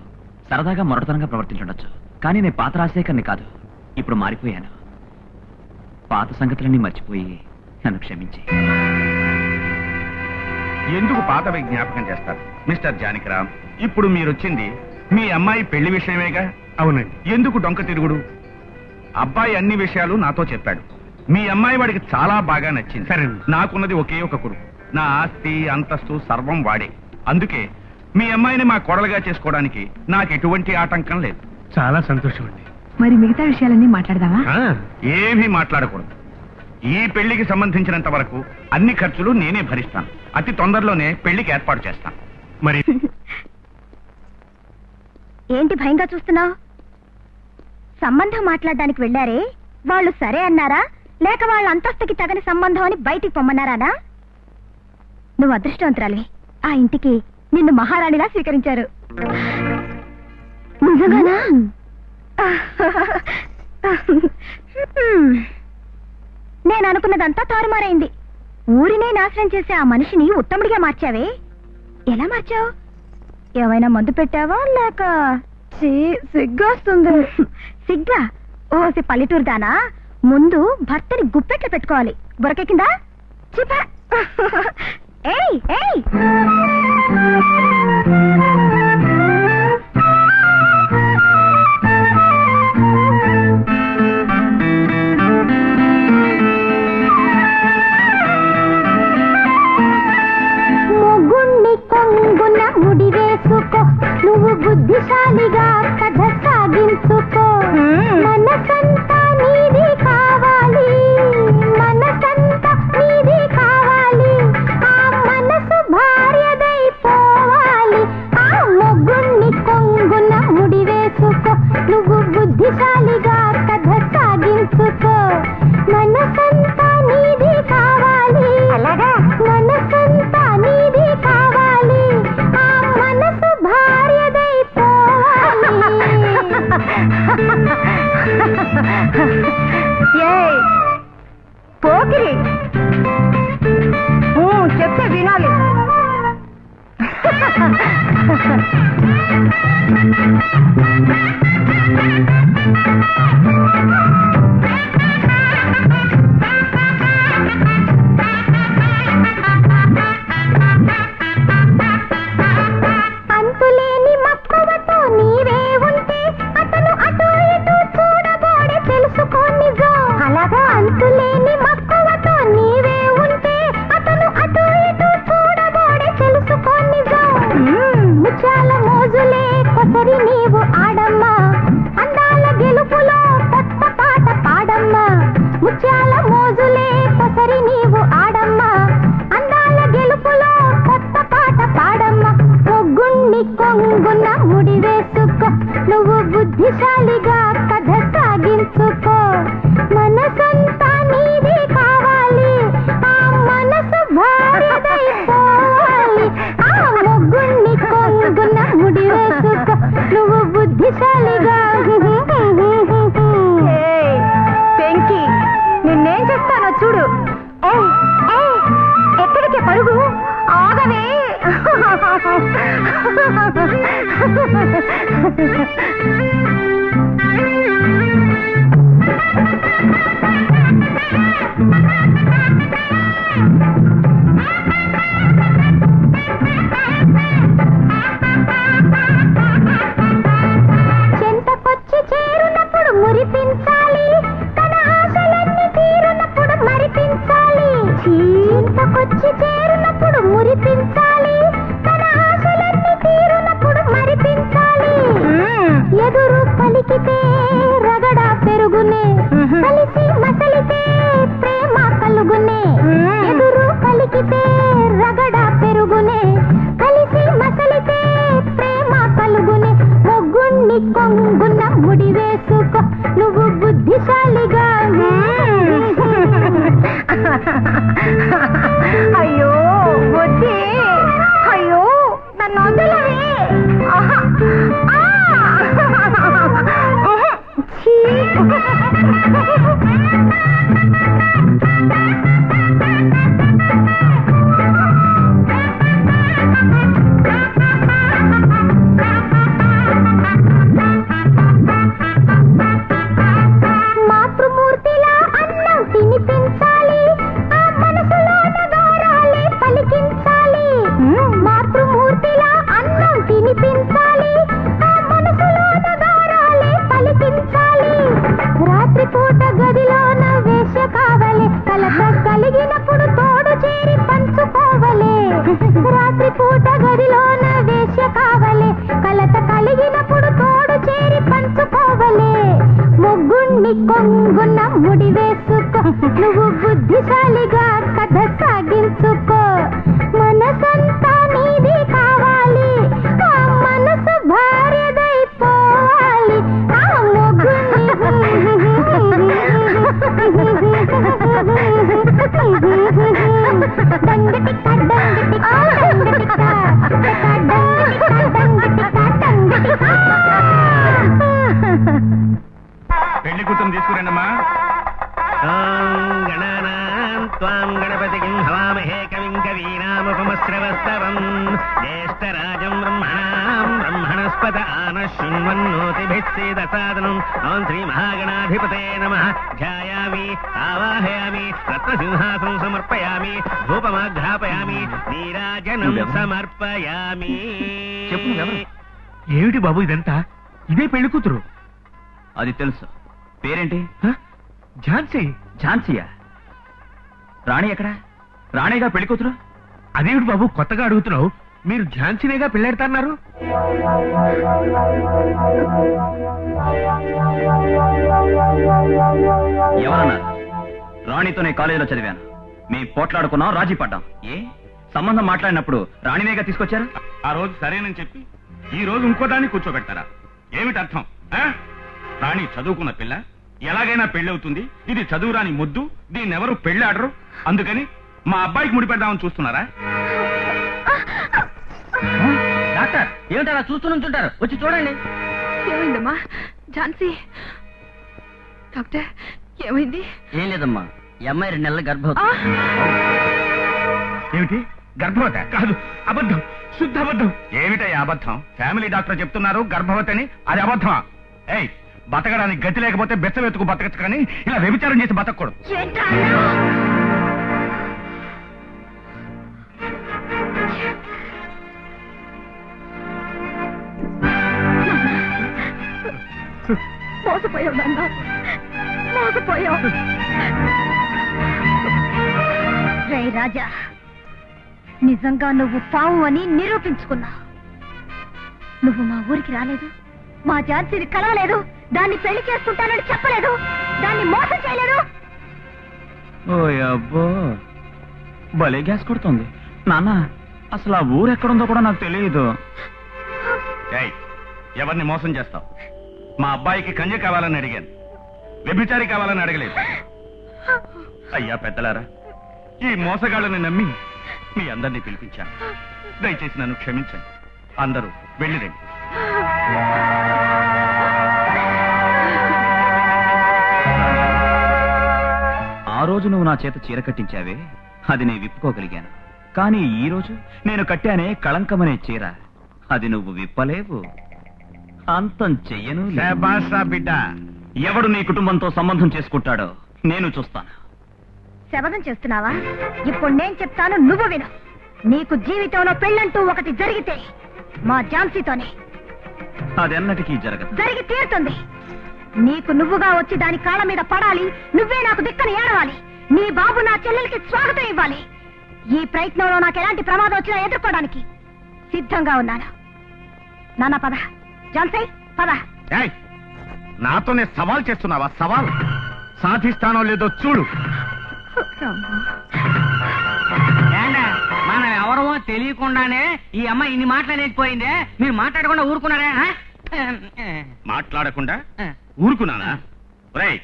సరదాగా మొరటతనంగా ప్రవర్తించుండొచ్చు, కానీ నేను పాత రాజశేఖర్ని కాదు. ఇప్పుడు మారిపోయాను. పాత సంగతులన్నీ మర్చిపోయి నన్ను క్షమించి. ఎందుకు పాతవి జ్ఞాపకం చేస్తారు మిస్టర్ జానకిరామ్? ఇప్పుడు మీరొచ్చింది మీ అమ్మాయి పెళ్లి విషయమేగా? అవునండి. ఎందుకు డొంక తిరుగుడు? అబ్బాయి అన్ని విషయాలు నాతో చెప్పాడు. మీ అమ్మాయి వాడికి చాలా బాగా నచ్చింది. సరేనండి. నాకున్నది ఒకే ఒక కొడుకు. నా ఆస్తి అంతస్తు సర్వం వాడే. అందుకే మీ అమ్మాయిని మా కోడలుగా చేసుకోవడానికి నాకు ఎటువంటి ఆటంకం లేదు. చాలా సంతోషం అండి. మరి మిగతా విషయాలన్నీ మాట్లాడదామా? ఏమీ మాట్లాడకూడదు. ఈ పెళ్లికి సంబంధించినంత వరకు అన్ని ఖర్చులు నేనే భరిస్తాను. అతి తొందరలోనే పెళ్లికి ఏర్పాటు చేస్తాను. మరి ఏంటి భయంగా చూస్తున్నావు? సంబంధం మాట్లాడడానికి వెళ్ళారే, వాళ్ళు సరే అన్నారా లేక వాళ్ళ అంతస్తుకి తగని సంబంధం అని బయటికి పొమ్మన్నారానా? నువ్వు అదృష్టవంతురాలివి. ఆ ఇంటికి నిన్ను మహారాణిలా స్వీకరించారు. నిజంగానా? నేను అనుకున్నదంతా తారుమారైంది. ఊరినే నాశనం చేసే ఆ మనిషిని ఉత్తముడిగా మార్చావే, ఎలా మార్చావు? ఏమైనా మందు పెట్టావా లేక? సిగ్గొస్తుంది. సిగ్గా? ఓసి పల్లెటూరు దానా? ముందు భర్తని గుప్పెట్లు పెట్టుకోవాలి. బొరకెక్కిందా? చిపా. ఏయ్ ఏయ్, మొగుణ్ణి కొంగున ముడి వేసుకో, నువ్వు బుద్ధిశాలిగా కథ సాగించుకో. మనసంతా నీది కావాలి, మనసంతా నీది కావాలి. ఆ మనసు భార్యదైపోవాలి. ఆ మొగుణ్ణి కొంగున ముడి వేసుకో, నువ్వు బుద్ధిశాలిగా కథ సాగించుకో. మనసంతా నీది కావాలి, అలాగా మనసంతా నీది కావాలి. ఆ మనసు భార్యదైపోవాలి. ఏయ్ పోకిరి, చెప్తే వినాలి. అంతులేని మక్కువతో నీవే ఉంటే అతను అటు ఇటు చూడబోడే, తెలుసుకో నిజం. అలాగా అంతులేని మక్కువతో నీవే ఉంటే అతను అటు ఇటు చూడబోడే, తెలుసుకో నిజం. ముత్యాల మోజులే కొసరి నీవు ఆడమ్మా, అందాల గెలుపులో కొత్త పాట పాడమ్మా. ముత్యాల మోజులే కొసరి నీవు ఆడమ్మా, అందాల గెలుపులో కొత్త పాట పాడమ్మా. మొగ్గుణ్ణి కొంగున ముడి వేసుకో, నువ్వు బుద్ధిశాలిగా కథ సాగించుకో. మనసంతా నీది కావాలి, ఆ మనసు భార్యదైపోవాలి. ఆ మొగ్గుణ్ణి కొంగున ముడి వేసుకో, నువ్వు బుద్ధిశాలిగా. పెంకి, నిన్నేం చేస్తానో చూడు. ఎక్కడికి పరుగు? ఆగవే. చెంతకొచ్చి చేరునప్పుడు మురిపించాలి, తన ఆశలన్నీ తీరునప్పుడు మరిపించాలి. చెంతకొచ్చి చేరునప్పుడు మురిపించాలి, తన ఆశలన్నీ తీరునప్పుడు మరిపించాలి. ఎదురు పలికితే రగడ పెరుగునే, కలిసి మసలితే ప్రేమ కలుగునే. ఎదురు పలికితే రగడ పెరుగునే, కలిసి మసలితే ప్రేమ కలుగునే. మొగ్గుణ్ణి కొంగున ముడి వేసుకో, నువ్వు బుద్ధిశాలిగా. అయ్యో బుద్ధి, అయ్యో నన్ను వదలవే. నువ్వు బుద్ధిశాలిగా కథ సాగించుకో మనసంతా నీది కావాలి ఆ మనసు భార్యదైపోవాలి ఆ మొగుని పెళ్లి కూతురు తీసుకురండమ్మా. గణపతికిం హవామహే కవిం కవీనాముపమశ్రవస్తవం జ్యేష్ఠరాజం బ్రహ్మణాం బ్రహ్మణస్పత ఆనశృణ్వన్నోతిభిస్సేదసాదనం ఓం శ్రీ మహాగణాధిపతే నమః ధ్యాయామి ఆవాహయామి రత్నసింహాసనం సమర్పయామి ధూపమాఘ్రాపయామి నీరాజనం సమర్పయామి. చెప్పు నువ్వెవరు? ఏమిటి బాబు ఇదంతా? ఇదే పెళ్లి కూతురు. అది తెలుసు. పేరేంటి? ఝాన్సీ. ఝాన్సీయా? రాణి ఎక్కడా? రాణిగా పెళ్లి కూతురు? అదేమిటి బాబు కొత్తగా అడుగుతున్నావు? మీరు ఝాన్సీనేగా పెళ్ళాడుతున్నారు. ఎవరన్నారు? రాణితోనే కాలేజీలో చదివాను. మేము పోట్లాడుకున్నాం, రాజీ పడ్డాం. ఏ సంబంధం మాట్లాడినప్పుడు రాణినేగా తీసుకొచ్చారు? ఆ రోజు సరేనని చెప్పి ఈ రోజు ఇంకోదాన్ని కూర్చోబెడతారా? ఏమిటి అర్థం? రాణి చదువుకున్న పిల్ల, ఎలాగైనా పెళ్ళవుతుంది. ఇది చదువురాని ముద్దు, దీన్ని ఎవరు పెళ్లి ఆడరు. అందుకని మా అబ్బాయికి ముడిపెడదామని చూస్తున్నారా? డాక్టర్ ఏమిటి అలా చూస్తూ నుంచుంటారు? వచ్చి చూడండి. ఏమైందమ్మా ఝాన్సీ? డాక్టర్ ఏమైంది? ఏం లేదమ్మా, ఈ అమ్మాయి 2 నెలల గర్భవతి. ఏమిటి గర్భవత? కాదు, అబద్ధం, శుద్ధ అబద్ధం. ఏమిటయ్యా అబద్ధం? ఫ్యామిలీ డాక్టర్ చెప్తున్నారు గర్భవతి అని. అది అబద్ధమా? ఏయ్, బతకడానికి గతి లేకపోతే బెచ్చవెతుకు బతకచ్చు, కానీ ఇలా వ్యభిచారం చేసి బతకూడదు. మోసపోయావు నాన్న, మోసపోయావు. రే రాజా, నిజంగా నువ్వు పావు అని నిరూపించుకున్నావు. నువ్వు మా ఊరికి రాలేదు, మా ఝాన్సీని కలవలేదు, దాన్ని పెళ్లి చేసుకుంటానని చెప్పలేదు, దాన్ని మోసం చేయలేదు. ఓ అబ్బో, భలే గ్యాస్ కొడుతుంది. నాన్న, అసలు ఆ ఊరు ఎక్కడుందో కూడా నాకు తెలియదు. ఏయ్, ఎవరిని మోసం చేస్తావు? మా అబ్బాయికి కన్య కావాలని అడిగాను, వ్యభిచారి కావాలని అడగలేదు. అయ్యా పెద్దలారా, ఈ మోసగాళ్ళని నమ్మి మీ అందరినీ పిలిపించాను. దయచేసి నన్ను క్షమించండి. అందరూ వెళ్ళిరండి. ఆ రోజు నువ్వు నా చేత చీర కట్టించావే, అది నేను విప్పుకోగలిగాను. కానీ ఈ రోజు నేను కట్టానే కళంకమనే చీర, అది నువ్వు విప్పలేవు. అంతం చెయ్యను. బిడ్డ, ఎవడు నీ కుటుంబంతో సంబంధం చేసుకుంటాడో నేను చూస్తాను. శపథం చేస్తున్నావా? ఇప్పుడు నేను చెప్తాను, నువ్వు విను. నీకు జీవితంలో పెళ్ళంటూ ఒకటి జరిగితే మా ఝాన్సీతోనే అదెన్నటికీ జరగదు. జరిగి తీరుతుంది. నీకు నువ్వుగా వచ్చి దాని కాళ్ళ మీద పడాలి, నువ్వే నాకు దిక్కని ఏడవాలి, నీ బాబు నా చెల్లెలకి స్వాగతం ఇవ్వాలి. ఈ ప్రయత్నంలో నాకు ఎలాంటి ప్రమాదం వచ్చినా ఎదుర్కోవడానికి సిద్ధంగా ఉన్నాను. నాన్న పద, ఝాన్సీ పద. ఏయ్, నాతోనే సవాల్ చేస్తున్నావా? సవాల్ సాధిస్తానో లేదో చూడు. మనం ఎవరమో తెలియకుండానే ఈ అమ్మాయి ఇన్ని మాట్లాడలేకపోయిందే. మీరు మాట్లాడకుండా ఊరుకున్నారా? మాట్లాడకుండా ఊరుకున్నానా? రేయ్,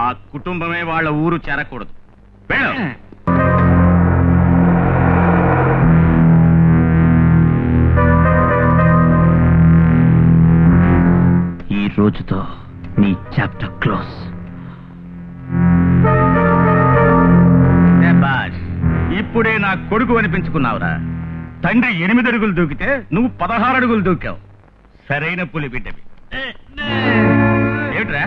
ఆ కుటుంబమే వాళ్ళ ఊరు చేరకూడదు. వెళ్ళు. ఈ రోజుతో నీ చాప్టర్ క్లోజ్. ఇప్పుడే నా కొడుకు అనిపించుకున్నావురా. తండ్రి 8 అడుగులు దూకితే నువ్వు 16 అడుగులు దూకావు. సరైన పులి బిడ్డవి. ఏమిట్రా?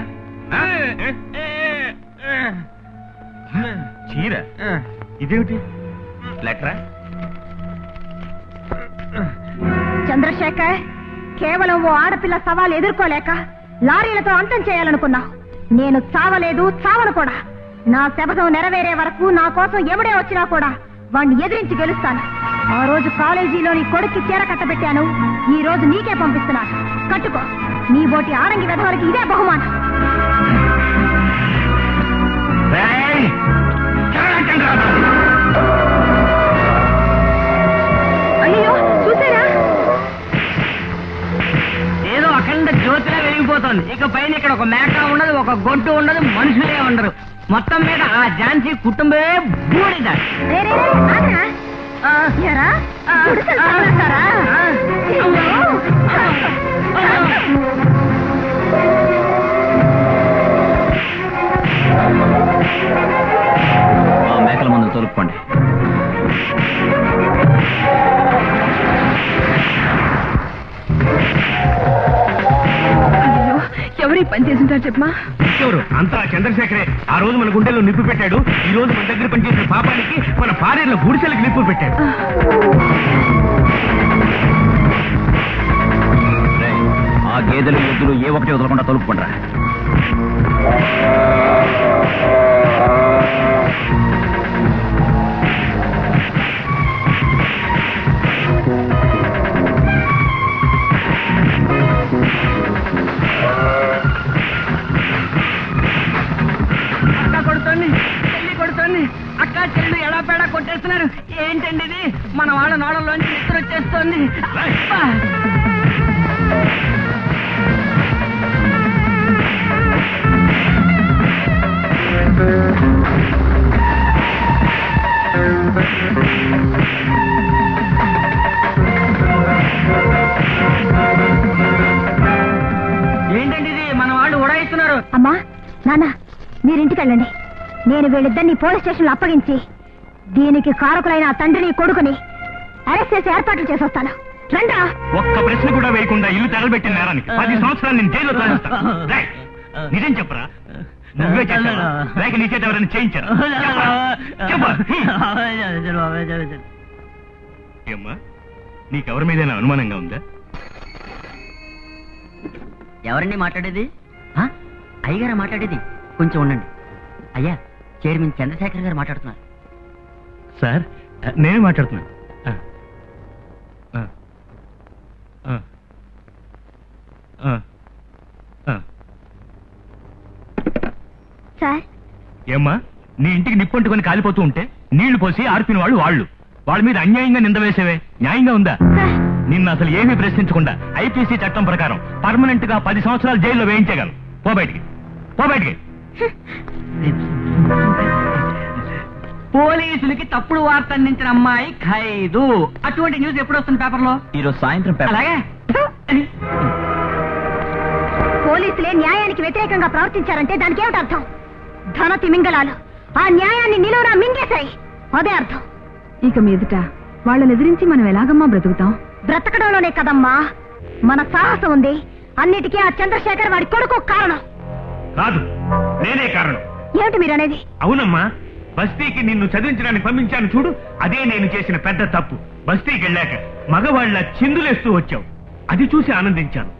చీర ఇదేమిటి? లెక్కరా? చంద్రశేఖర్, కేవలం ఓ ఆడపిల్ల సవాలు ఎదుర్కోలేక లారీలతో అంతం చేయాలనుకున్నావు. నేను చావలేదు, చావను కూడా. నా శపథం నెరవేరే వరకు నా కోసం ఎవడే వచ్చినా కూడా వాణ్ణి ఎదిరించి గెలుస్తాను. ఆ రోజు కాలేజీలో నీ కొడుక్కి చీర కట్టబెట్టాను, ఈ రోజు నీకే పంపిస్తున్నాను. కట్టుకో. నీ బోటి ఆరంగి వెధవలకి ఇదే బహుమానం. ఏయ్! అయిపోతుంది. ఇక పైన ఇక్కడ ఒక మేక ఉండదు, ఒక గొడ్డు ఉండదు, మనుషులే ఉండరు. మొత్తం మీద ఆ ఝాన్సీ కుటుంబమే బూడిద. మేకల మందు తొలుపుకోండి. ఎవరు ఈ పని చేసింటారు చెప్పమా? ఎవరు? అంతా చంద్రశేఖరే. ఆ రోజు మన గుండెల్లో నిప్పు పెట్టాడు. ఈ రోజు మన దగ్గర పనిచేసిన పాపానికి మన భార్యల గుడిసెలకు నిప్పు పెట్టాడు. ఆ గేదెలు ఎద్దులు ఏ ఒకటి వదలకుండా తొలుపుకుంటారా? అక్క చెల్లి ఎడాపేడా కొట్టేస్తున్నారు. ఏంటండి ఇది? మన వాళ్ళ నోడల్లోంచి నిద్ర వచ్చేస్తోంది. ఏంటండి ఇది? మన వాళ్ళు ఉడాయిస్తున్నారు. అమ్మా నాన్న మీరింటికి వెళ్ళండి. నేను వీళ్ళిద్దరిని పోలీస్ స్టేషన్ లో అప్పగించి దీనికి కారకులైన ఆ తండ్రిని కొడుకుని అరెస్ట్ చేసి ఏర్పాట్లు చేసొస్తాను. రండా. ఒక్క ప్రశ్న కూడా వేయకుండా ఇల్లు తగలబెట్టిన నేరానికి 10 సంవత్సరాలు నేను జైల్లో తరలిస్తాను. నిజం చెప్పరా? నువ్వే చేశావా? లేక నీ చేత ఎవరైనా చేయించారా? ఏమ్మా, నీకెవరి మీదైనా అనుమానంగా ఉందా? ఎవరండి మాట్లాడేది? అయ్యగారా మాట్లాడేది? కొంచెం ఉండండి. అయ్యా, చైర్మన్ చంద్రశేఖర్ గారు మాట్లాడుతున్నారు. సార్, నేను మాట్లాడుతున్నాను. సార్, ఏమ్మా, నీ ఇంటికి నిప్పంటుకొని కాలిపోతూ ఉంటే నీళ్లు పోసి ఆర్పిన వాళ్ళు వాళ్ళ మీద అన్యాయంగా నింద వేసేవే న్యాయంగా ఉందా? నిన్ను అసలు ఏమీ ప్రశ్నించకుండా ఐపీసీ చట్టం ప్రకారం పర్మనెంట్ గా 10 సంవత్సరాలు జైల్లో వేయించగలరు. పో బయటికి. పోలీసులకి తప్పుడు వార్త అందించిన అమ్మాయి ఖైదు. అటువంటి న్యూస్ ఎప్పుడు వస్తుంది పేపర్లో? ఈరోజు సాయంత్రం పేపర్. అలాగే. పోలీసులే న్యాయానికి వ్యతిరేకంగా ప్రవర్తించారంటే దానికి ఏమిటి అర్థం? ధన తిమింగళాలు ఆ న్యాయాన్ని నిలువునా మింగేశాయి. అదే అర్థం. ఇక మీదట వాళ్ళని ఎదిరించి మనం ఎలాగమ్మా బ్రతుకుతాం? బ్రతకడంలోనే కదమ్మా మన సాహసం ఉంది. అన్నిటికీ ఆ చంద్రశేఖర్ వాడి కొడుకు కారణం. కాదు, నేనే కారణం. ఏమిటి మీరనేది? అవునమ్మా, బస్తీకి నిన్ను చదివించడానికి పంపించాను చూడు, అదే నేను చేసిన పెద్ద తప్పు. బస్తీకి వెళ్ళాక మగవాళ్ల చిందులేస్తూ వచ్చావు. అది చూసి ఆనందించాను.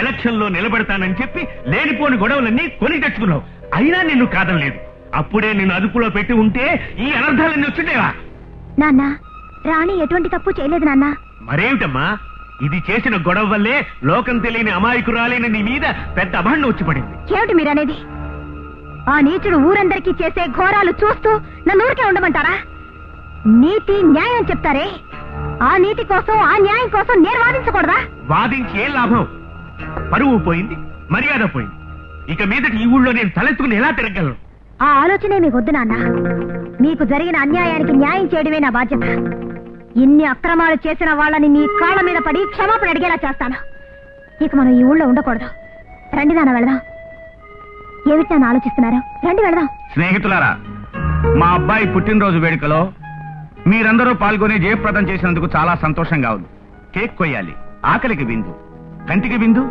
ఎలక్షన్ లో నిలబెడతానని చెప్పి లేనిపోని గొడవలన్నీ కొని తెచ్చుకున్నావు. అయినా నిన్ను కాదనలేదు. అప్పుడే నిన్ను అదుపులో పెట్టి ఉంటే ఈ అనర్థాలన్నీ వచ్చిండేవా? నాన్న, రాణి ఎటువంటి తప్పు చేయలేదు నాన్న. మరేమిటమ్మా, ఇది చేసిన గొడవ వల్లే లోకం తెలియని అమాయకురాలైన నీ మీద పెద్ద అభాండం వచ్చి పడింది. ఏమిటి మీరనేది? ఆ నీచుడు ఊరందరికీ చేసే ఘోరాలు చూస్తూ నన్ను ఊరికే ఉండమంటారా? నీతి న్యాయం చెప్తారే, ఆ నీతి కోసం ఆ న్యాయం కోసం నేను వాదించకూడదా? వాదించి ఏం లాభం? పరువు పోయింది, మర్యాద పోయింది. ఇక మీదటి ఈ ఊళ్ళో నేను తలెత్తుకుని ఎలా తిరగలను? ఆ ఆలోచనే మీకు వద్దు నాన్న. మీకు జరిగిన అన్యాయానికి న్యాయం చేయడమే నా బాధ్యత. ఇన్ని అక్రమాలు చేసిన వాళ్ళని మీ కాళ్ళ మీద పడి క్షమాపణ అడిగేలా చేస్తాను. ఇక మనం ఈ ఊళ్ళో ఉండకూడదు. రండి నాన్న, వెళదాం. ఏమిటి నాన్న ఆలోచిస్తున్నారు? రండి వెళదాం. స్నేహితులారా, మా అబ్బాయి పుట్టినరోజు వేడుకలో మీరందరూ పాల్గొని జయప్రదం చేసినందుకు చాలా సంతోషంగా ఉంది. కేక్ కొయ్యాలి. ఆకలికి విందు, కంటికి విందు.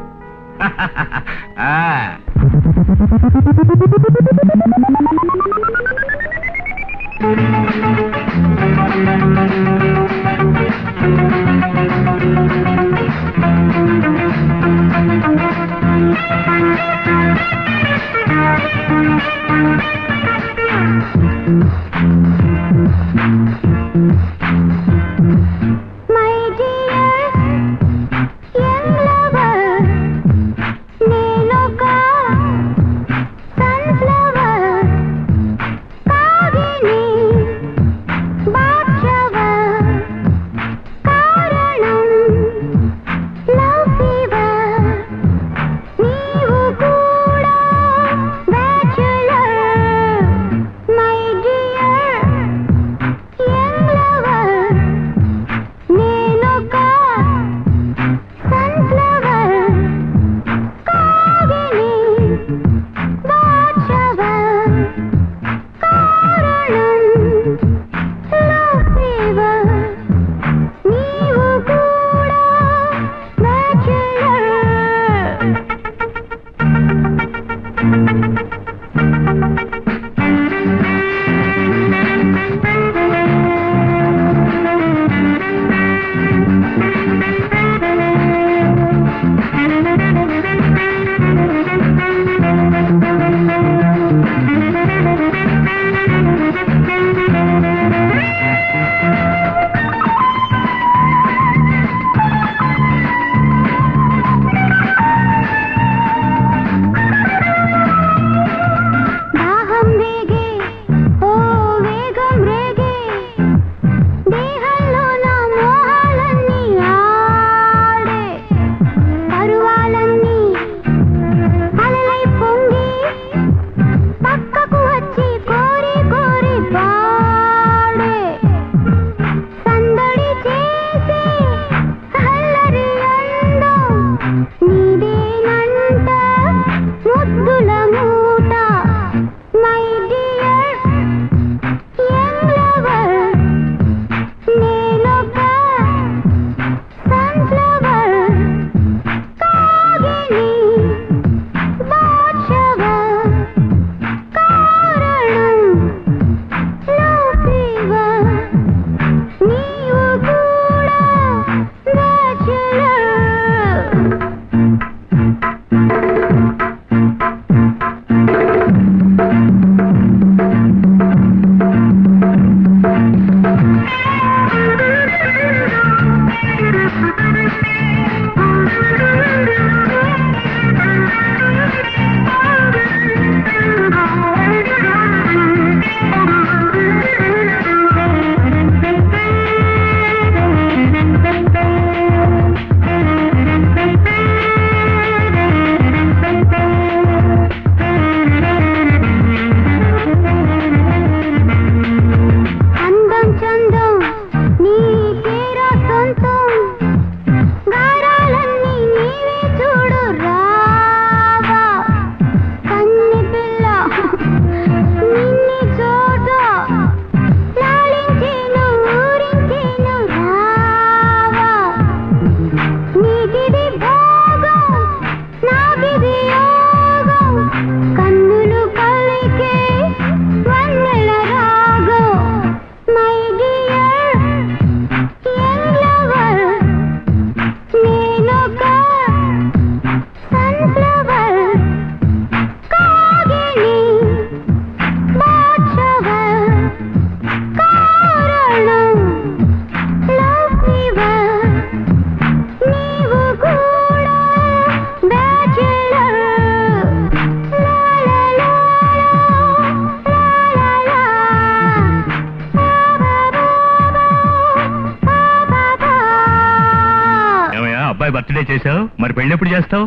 బర్త్డే చేసావు, మరి పెళ్లి ఎప్పుడు చేస్తావు?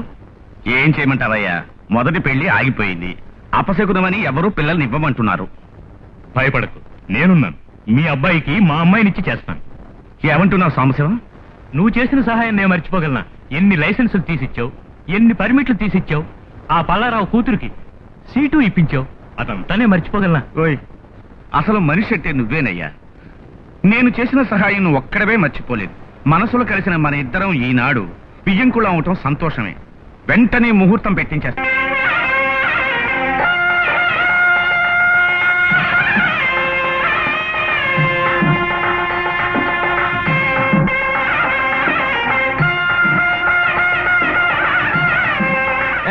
ఏం చేయమంటావయ్యా, మొదటి పెళ్లి ఆగిపోయింది. అపశకునమని ఎవరూ పిల్లల్ని ఇవ్వమంటున్నారు. భయపడకు, నేనున్నాను. మీ అబ్బాయికి మా అమ్మాయినిచ్చి చేస్తాను. ఏమంటున్నావు సాంబశివం? నువ్వు చేసిన సహాయం నేను మర్చిపోగలనా? ఎన్ని లైసెన్సులు తీసిచ్చావు, ఎన్ని పర్మిట్లు తీసిచ్చావు, ఆ పల్లారావు కూతురికి సీటు ఇప్పించావు, అదంతానే మర్చిపోగలనా? ఓయ్, అసలు మనిషి అంటే నువ్వేనయ్యా. నేను చేసిన సహాయం నువ్వు ఒక్కడవే మర్చిపోలేదు. మనసులో కలిసిన మన ఇద్దరం ఈనాడు బియ్యంకుళం అవటం సంతోషమే. వెంటనే ముహూర్తం పెట్టించేస్తా.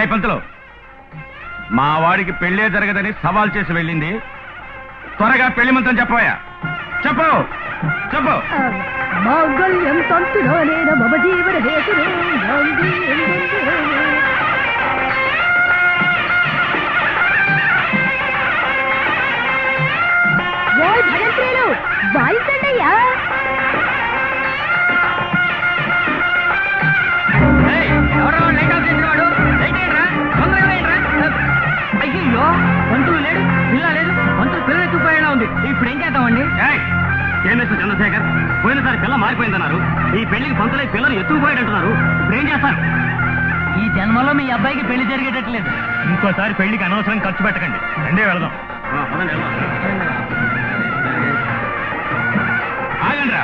ఏ పంతులు, మా వాడికి పెళ్ళే జరగదని సవాల్ చేసి వెళ్ళింది. త్వరగా పెళ్లి మంత్రం చెప్పవయ్యా. చెప్పు చెప్పు. మాంగళ్యం తంతునానేన మమ జీవన హేతునే నాంది ఓయ్ భగంత్రీలు, వాయించండయ్యా. అయ్యో, పంతులు లేడు, పిల్ల లేదు, పంతులు పిల్ల ఎత్తుకుపోయేలా ఉంది. ఇప్పుడు ఏం చేద్దామండి? ఏం లేదు చంద్రశేఖర్, పోయినసారి పిల్ల మారిపోయిందన్నారు. ఈ పెళ్లికి పంతులై పిల్లలు ఎత్తుకుపోయాడంటున్నారు. ఇప్పుడు ఏం చేస్తారు? ఈ జన్మలో మీ అబ్బాయికి పెళ్లి జరిగేటట్లేదు. ఇంకోసారి పెళ్లికి అనవసరం ఖర్చు పెట్టకండి. రెండే వెళదాం. ఆగండ్రా.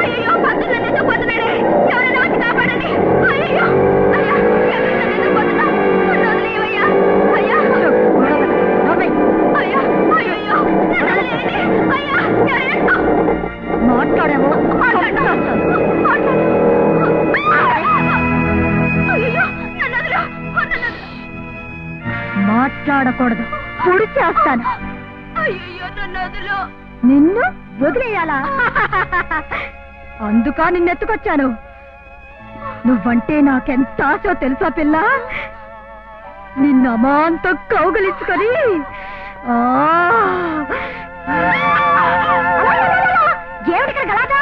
అయ్యో, పంతులు నన్ను ఎత్తుకుపోతున్నాడే, ఎవరైనా వచ్చి కాపాడండి. అయ్యో అయ్యా, ఎవరైనా నన్ను ఎత్తుకుపోతున్నా, నన్ను వదిలేయవయ్యా. అయ్యా మాట్లాడకూడదు, పొడి చేస్తాను. అయ్యో నన్ను వదిలో. నిన్ను వదిలేయాలా? అందుకా నిన్నెత్తుకొచ్చాను. నువ్వంటే నాకెంత ఆశో తెలుసా పిల్ల? నిన్న అమాంతం కౌగులించుకొని ఏమిటి గలాటా?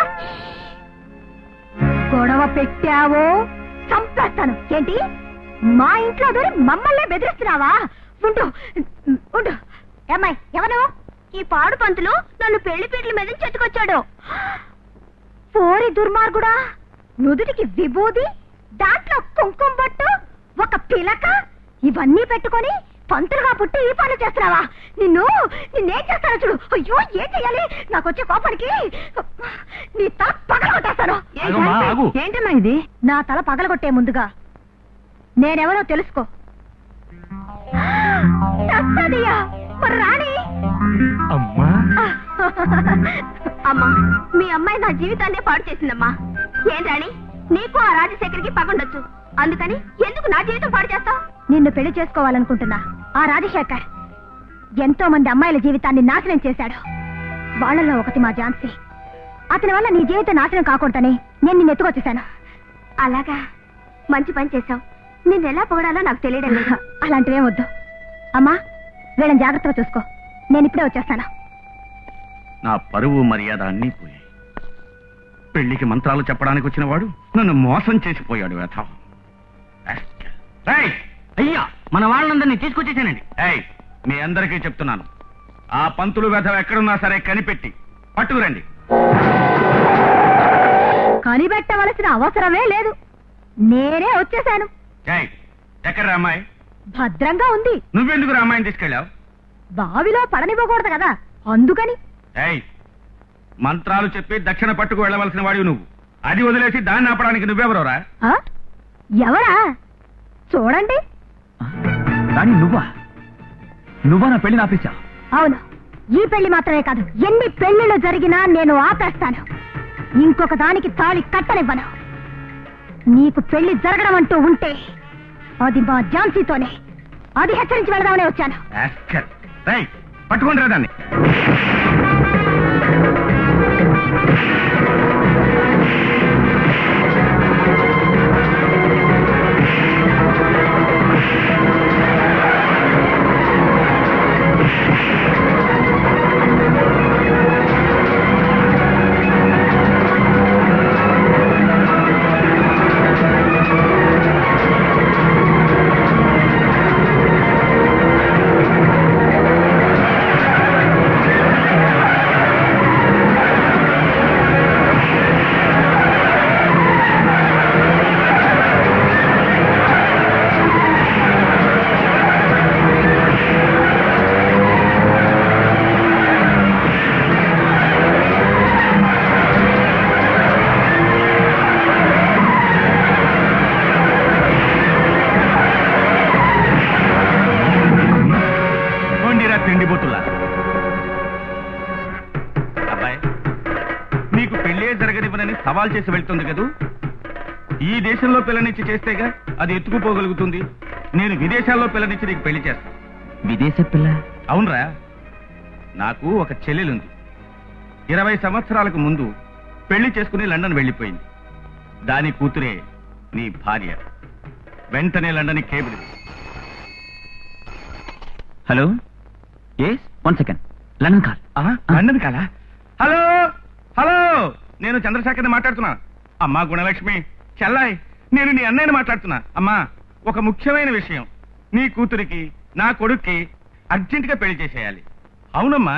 గొడవ పెట్టావో చంపేస్తాను. ఏంటి మా ఇంట్లో దూరి మమ్మల్ని బెదిరిస్తున్నావా? ఉండు ఉండు. ఏమ్మాయి ఎవరు? ఈ పాడు పంతులు నన్ను పెళ్లి పీటల మీద చెట్టుకొచ్చాడు. పోరి దుర్మార్గుడా, నుదుటికి విభూది, దాంట్లో కుంకుమ బొట్టు, ఒక పిలక, ఇవన్నీ పెట్టుకొని పంతులుగా పుట్టి ఈ పనులు చేస్తున్నావా? నిన్నేం చేస్తానో చూడు. అయ్యో ఏం చెయ్యాలి? నాకు వచ్చే కోపానికి నీ తల పగలగొట్టేస్తాను. ఏంటమ్మా ఇది? నా తల పగలగొట్టే ముందుగా నేనెవరో తెలుసుకో. రాణి అమ్మా. అమ్మా, మీ అమ్మాయి నా జీవితాన్నే పాడు చేసిందమ్మా. ఏం రాణి, నీకు ఆ రాజశేఖర్కి పగుండొచ్చు, అందుకని ఎందుకు నా జీవితం పాడు చేస్తావు? నిన్ను పెళ్లి చేసుకోవాలనుకుంటున్నా ఆ రాజశేఖర్ ఎంతో మంది అమ్మాయిల జీవితాన్ని నాశనం చేశాడు. వాళ్ళలో ఒకటి మా ఝాన్సీ. అతని వల్ల నీ జీవితం నాశనం కాకూడదని నేను నిన్ను ఎత్తుకొచ్చేశాను. అలాగా, మంచి పని చేశావు. నిన్నెలా పొగడాలో నాకు తెలియడం లేదు. అలాంటివేం వద్దు అమ్మా, వీళ్ళని జాగ్రత్తగా చూసుకో. నేను ఇప్పుడే వచ్చేస్తాను. నా పరువు మర్యాద అన్నీ పోయాయి. పెళ్లికి మంత్రాలు చెప్పడానికి వచ్చిన వాడు నన్ను మోసం చేసిపోయాడు. వ్యథ. అయ్యా, మన వాళ్ళందరినీ తీసుకొచ్చేసానండి. మీ అందరికీ చెప్తున్నాను, ఆ పంతులు వ్యథ ఎక్కడున్నా సరే కనిపెట్టి పట్టుకురండి. కనిపెట్టవలసిన అవసరమే లేదు, నేనే వచ్చేసాను. ఎక్కడ అమ్మాయి? భద్రంగా ఉంది. నువ్వెందుకు అమ్మాయిని తీసుకెళ్ళావు? బావిలో పడనివ్వకూడదు కదా, అందుకని. మంత్రాలు చెప్పి దక్షిణ పట్టుకు వెళ్ళవలసిన వాడివి నువ్వు. అది వదిలేసి దాన్ని ఆపడానికి నువ్వెవరోరా? ఎవరా? చూడండి. రాణి, నువ్వా నా పెళ్లి ఆపేశా? అవును, ఈ పెళ్లి మాత్రమే కాదు, ఎన్ని పెళ్లిళ్ళు జరిగినా నేను ఆపేస్తాను. ఇంకొక దానికి తాళి కట్టనివ్వను. నీకు పెళ్లి జరగడం అంటూ ఉంటే అది మా ఝాన్సీతోనే. అది హెచ్చరించి వెళదామనే వచ్చాను. పట్టుకుంటారా దాన్ని? సవాల్ చేసి వెళ్తుంది కదూ. ఈ దేశంలో పిల్లనిచ్చి చేస్తేగా అది ఎత్తుకుపోగలుగుతుంది. నేను విదేశాల్లో పిల్లనిచ్చి నీకు పెళ్లి చేస్తాను. విదేశ పిల్ల? అవునరా, నాకు ఒక చెల్లెలుంది. 20 సంవత్సరాలకు ముందు పెళ్లి చేసుకుని లండన్ వెళ్ళిపోయింది. దాని కూతురే నీ భార్య. వెంటనే London cable. Hello, yes, 1 second. London call. London కాలా? హలో హలో, నేను చంద్రశేఖర్ని మాట్లాడుతున్నా. అమ్మా గుణలక్ష్మి, చెల్లాయ్, నేను నీ అన్నయ్యని మాట్లాడుతున్నా. అమ్మా, ఒక ముఖ్యమైన విషయం. నీ కూతురికి నా కొడుక్కి అర్జెంటుగా పెళ్లి చేసేయాలి. అవునమ్మా,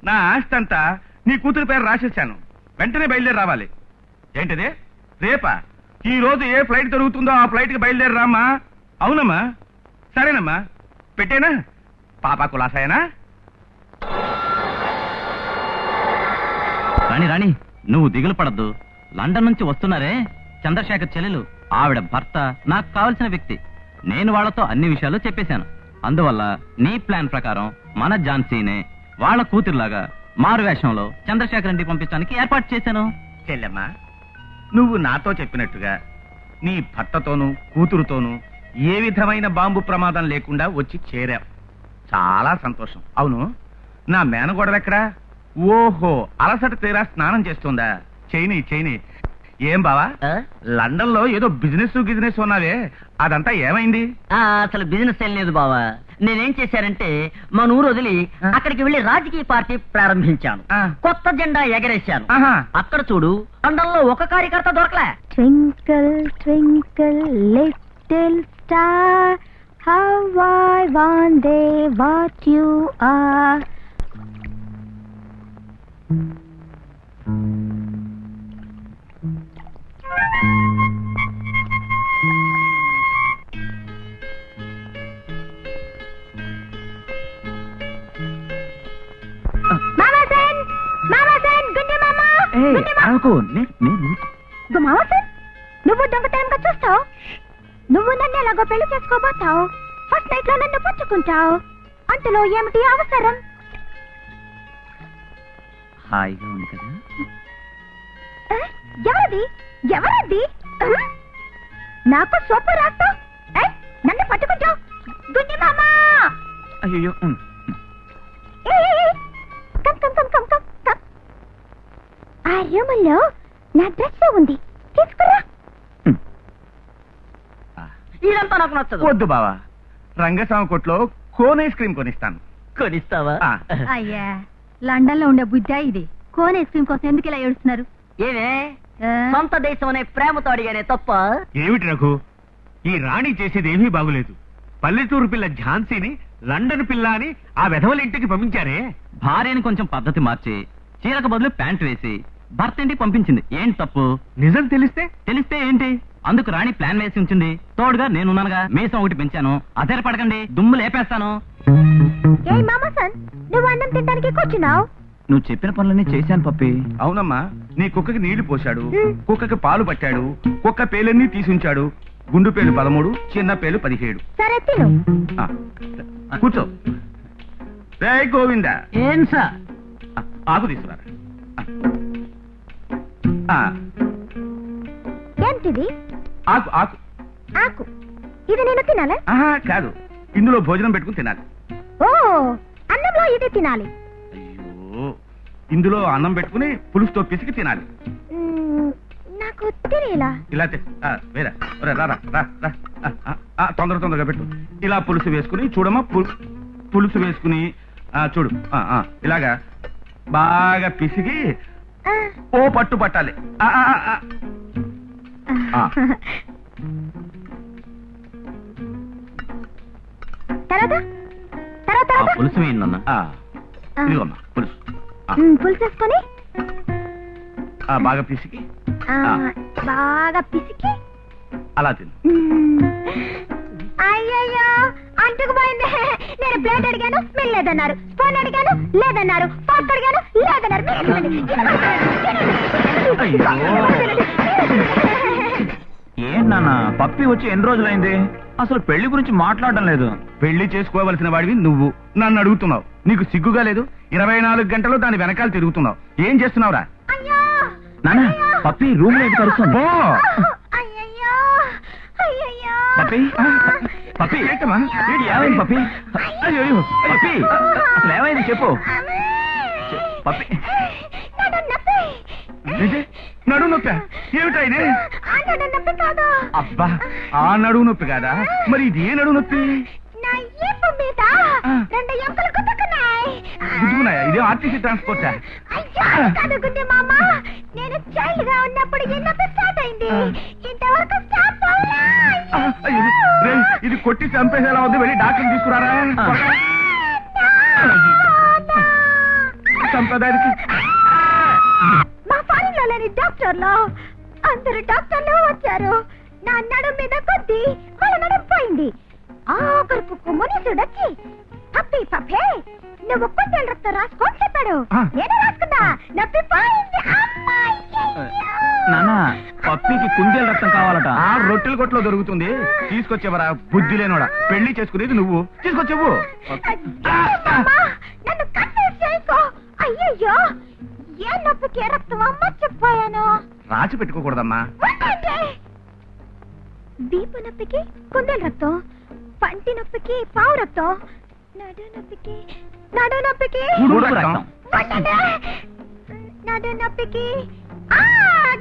నా ఆస్తి అంతా నీ కూతురి పేరు రాసేసాను. వెంటనే బయలుదేరి రావాలి. ఏంటిదే? రేపా? ఈ రోజు ఏ ఫ్లైట్ దొరుకుతుందో ఆ ఫ్లైట్ కి బయలుదేరి రామ్మా. అవునమ్మా, సరేనమ్మా, పెట్టేనా? పాపా కులాసాయనా? రాణి, నువ్వు దిగులు పడద్దు. లండన్ నుంచి వస్తున్నారే చంద్రశేఖర్ చెల్లెలు, ఆవిడ భర్త నాకు కావలసిన వ్యక్తి. నేను వాళ్లతో అన్ని విషయాలు చెప్పేశాను. అందువల్ల నీ ప్లాన్ ప్రకారం మన ఝాన్సీనే వాళ్ళ కూతురులాగా మారు వేషంలో చంద్రశేఖర్ ఇంటికి పంపించడానికి ఏర్పాటు చేశాను. చెల్లెమ్మా, నువ్వు నాతో చెప్పినట్టుగా నీ భర్తతోనూ కూతురుతోనూ ఏ విధమైన బాంబు ప్రమాదం లేకుండా వచ్చి చేరావు. చాలా సంతోషం. అవును, నా మేనగోడలెక్కడా? ఓహో, అలసట తీరా స్నానం చేస్తుందా? చేయని. ఏం బావా, లండన్ లో ఏదో బిజినెస్ ఉన్నావే, అదంతా ఏమైంది? అసలు బిజినెస్ ఏం లేదు బావా. నేనేం చేశానంటే మన ఊరు వదిలి అక్కడికి వెళ్లి రాజకీయ పార్టీ ప్రారంభించాను. కొత్త జెండా ఎగరేశాను. అక్కడ చూడు, లండన్ లో ఒక కార్యకర్త దొరకలే. Twinkle twinkle little star how I wonder what you are. నువ్వు దొంగతనంగా చూస్తావు. నువ్వు నన్ను ఎలాగో పెళ్లి చేసుకోబోతావు. ఫస్ట్ నైట్ లో నన్ను పుచ్చుకుంటావు. అంతలో ఏమిటి అవసరం? హాయిగా ఉంది కదా. ఎవరది? నాకు సోపు రాస్తావు, నన్ను పట్టుకుంటావు. గుండి మామా, అయ్యో ఆ రూములో నా డ్రెస్ ఉంది, తీసుకురా. ఇదంతా నాకు నచ్చదు. వద్దు బావా, రంగస్వామి కొట్లో కోన్ ఐస్ క్రీమ్ కొనిస్తాను. కొనిస్తావా? అయ్యా, లండన్ లో ఉండే బుద్ధా ఇది. కోన్ ఐస్ క్రీమ్ కోసం ఎందుకు ఇలా ఏడుస్తున్నారు? ఏమే, సొంత దేశం అనే ప్రేమతో అడిగానే తప్ప? ఏమిటి రఘు, ఈ రాణి చేసేది ఏమీ బాగులేదు. పల్లెటూరు పిల్ల ఝాన్సీని లండన్ పిల్ల అని ఆ వెధవల ఇంటికి పంపించారే. భార్యని కొంచెం పద్ధతి మార్చి చీరకు బదులు ప్యాంట్ వేసి భర్త ఇంటికి పంపించింది. ఏంటి తప్పు? నిజం తెలిస్తే ఏంటి? అందుకు రాణి ప్లాన్ వేసి ఉంచింది. తోడుగా నేనున్నానుగా, మీసం ఒకటి పెంచాను. అదేర పడకండి, దుమ్ము లేపేస్తాను. నువ్వు అన్నం తినడానికి కూర్చున్నావు. నువ్వు చెప్పిన పనులన్నీ చేశాను పప్పి. అవునమ్మా, నీ కుక్కకి నీళ్లు పోశాడు, కుక్కకి పాలు పట్టాడు, కుక్క పేలన్నీ తీసి ఉంచాడు. గుండు పేలు 13, చిన్న పేలు 17. సరే తిను. కూర్చో. రే గోవిందా, ఏం సార్? ఆకు తీసుకురా. ఏంటిది? ఆకు ఆకు ఆకు. ఇది నేను తినాలా? కాదు, ఇందులో భోజనం పెట్టుకుని తినాలి. ఓ, అన్నంలో ఇది తినాలి. అయ్యో, ఇందులో అన్నం పెట్టుకుని పులుసుతో పిసికి తినాలి. నాకు తెలియలా. ఇలా వేరా, తొందరగా పెట్టు. ఇలా పులుసు వేసుకుని చూడమ్మా, పులుసు వేసుకుని చూడు. ఇలాగా బాగా పిసికి ఓ పట్టు పట్టాలి. పులుసు వేయండి. ఇదిగోమ్మా పులుసు. పులుసు వేసుకొని బాగా పిసికి అలా తిను. అయ్యయ్యో, అంటుకుపోయింది. నేను ప్లేట్ అడిగాను, మీరు లేదన్నారు. స్పూన్ అడిగాను, లేదన్నారు. ఫోర్క్ అడిగాను, లేదన్నారు. ఏంటన్నా, పప్పి వచ్చి ఎన్ని రోజులైంది? అసలు పెళ్లి గురించి మాట్లాడడం లేదు. పెళ్లి చేసుకోవలసిన వాడివి నువ్వు నన్ను అడుగుతున్నావు. నీకు సిగ్గుగా లేదు? 24 గంటలు దాని వెనకాల తిరుగుతున్నావు. ఏం చేస్తున్నావురా? నాన్న, పప్పి రూమ్ లో ఎందుకు కలుస్తుంది? పప్పి పప్పి ఏమైంది? పప్పి పప్పి అసలు ఏమైంది చెప్పు. పప్పి నడుము నొప్పి ఏమిటా ఇది? అబ్బా, ఆ నడుము నొప్పి కాదా? మరి ఇది ఏ నడుము నొప్పి? గుద్దుకున్నాయా? ఇదే ఆర్టీసీ ట్రాన్స్పోర్టా? నేను చైల్డ్ గా ఉన్నప్పుడు స్టార్ట్ అయింది, ఇంతవరకు స్టార్ట్ ఇది కొట్టి చంపేసేలా ఉంది. వెళ్ళి డాక్టర్ తీసుకురారా. చంపడానికి మా ఫారిన్ లో లేని డాక్టర్లు అందరు డాక్టర్లు వచ్చారు. నా నడు మీద కొద్ది వాళ్ళ నడుం పోయింది. ఆఖరికి మునీసుడు వచ్చి పప్పి పప్పే నువ్వు కొంచెం రక్తం రాసుకోని చెప్పాడు. నేను రాసుకుందా, నొప్పి పోయింది. నాన్న, పప్పికి కుందేల రక్తం కావాలట. ఆ రొట్టెల కొట్లో దొరుకుతుంది, తీసుకొచ్చేవరా బుద్ధి లేనోడా. పెళ్లి చేసుకునేది నువ్వు, తీసుకొచ్చేవు. నన్ను కన్ఫ్యూజ్ చేయకో. అయ్యయ్యో, ఏ నొప్పికి ఏ రక్తం మర్చిపోయాను. రాసి పెట్టుకోకూడదమ్మా. దీప నొప్పికి కుందేల రక్తం, పంటి నొప్పికి పావు రక్తం, నడు నొప్పికి ఉడుకు రక్తం. నడు నొప్పికి